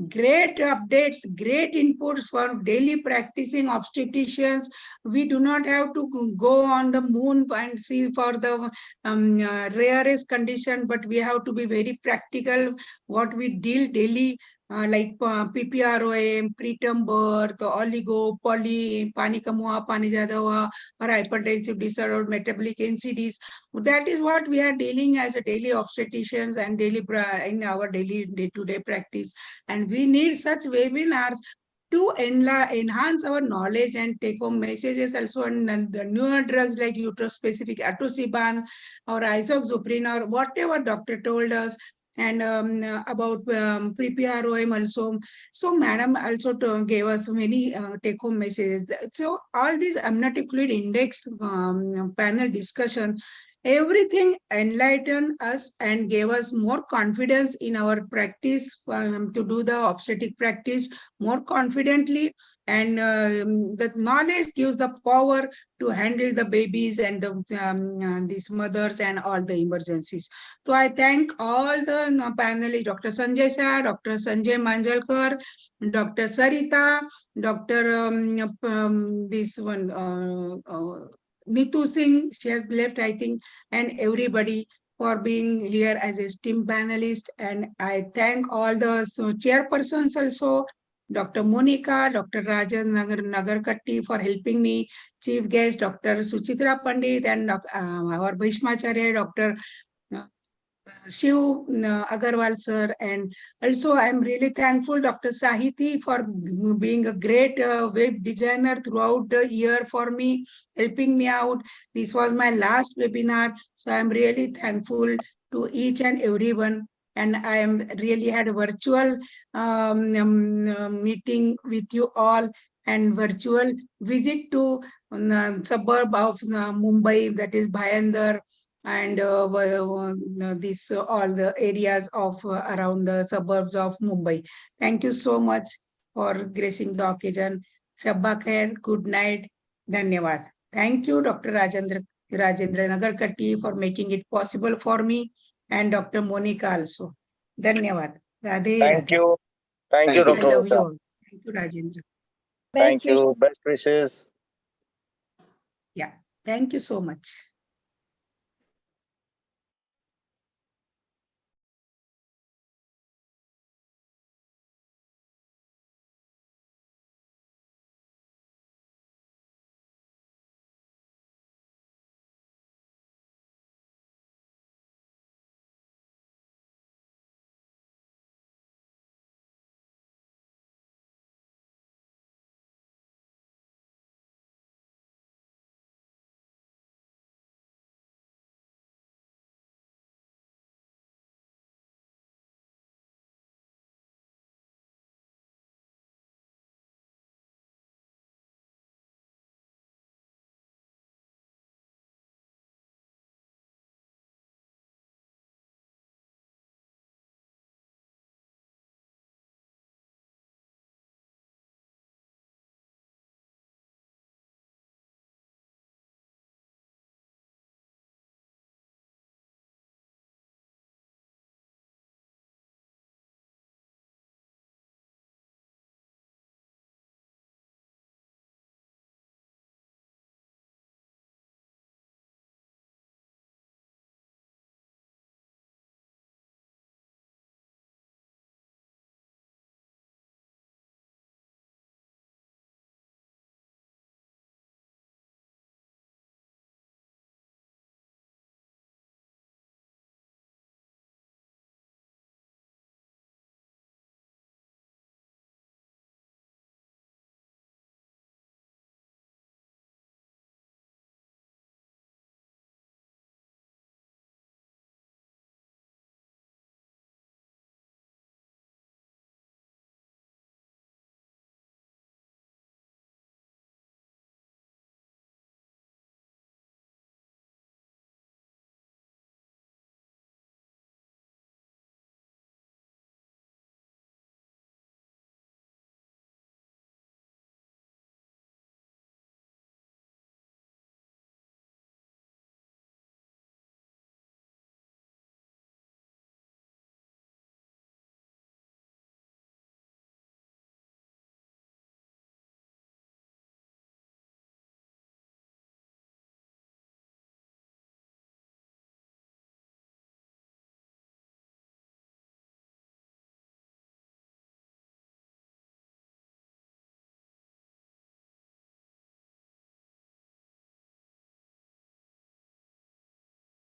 Great updates, great inputs for daily practicing obstetricians. We do not have to go on the moon and see for the rarest condition, but we have to be very practical. What we deal daily, like PPROA, preterm birth, oligo, poly, pani kam hua, pani zyada hua, or hypertensive disorder, or metabolic NCDs. That is what we are dealing as a daily obstetricians and daily in our daily day-to-day practice. And we need such webinars to enhance our knowledge and take home messages also, and the newer drugs like uterus-specific atosiban or isoxazoline or whatever doctor told us, and about PPROM also. So madam also gave us many take-home messages. So all these amniotic fluid index panel discussion, everything enlightened us and gave us more confidence in our practice to do the obstetric practice more confidently, and the knowledge gives the power to handle the babies and the these mothers and all the emergencies. So I thank all the panelists, Dr. Sanjay Shah, Dr. Sanjay Manjalkar, Dr. Sarita, Dr. this one, Neetu Singh, she has left, I think, and everybody for being here as a STEAM panelist. And I thank all the chairpersons also, Dr. Monica, Dr. Rajan Nagarkatti for helping me, chief guest, Dr. Suchitra Pandit, and our Bhishmacharya, Dr. Shiv Agarwal sir, and also I am really thankful Dr. Sahiti for being a great web designer throughout the year for me, helping me out. This was my last webinar, so I am really thankful to each and everyone. And I am really had a virtual meeting with you all and virtual visit to suburb of Mumbai, that is Bhayandar, and this all the areas of around the suburbs of Mumbai. Thank you so much for gracing the occasion. Shabba khair, good night, dhanyawad. Thank you, Dr. Rajendra Nagarkatti, for making it possible for me, and Dr. Monica also. Dhanyawad. Radhe. Thank Radhe. you. Thank you, I Dr. love you Ota. all. Thank you, Rajendra. Thank you. Best wishes. Yeah. Thank you so much.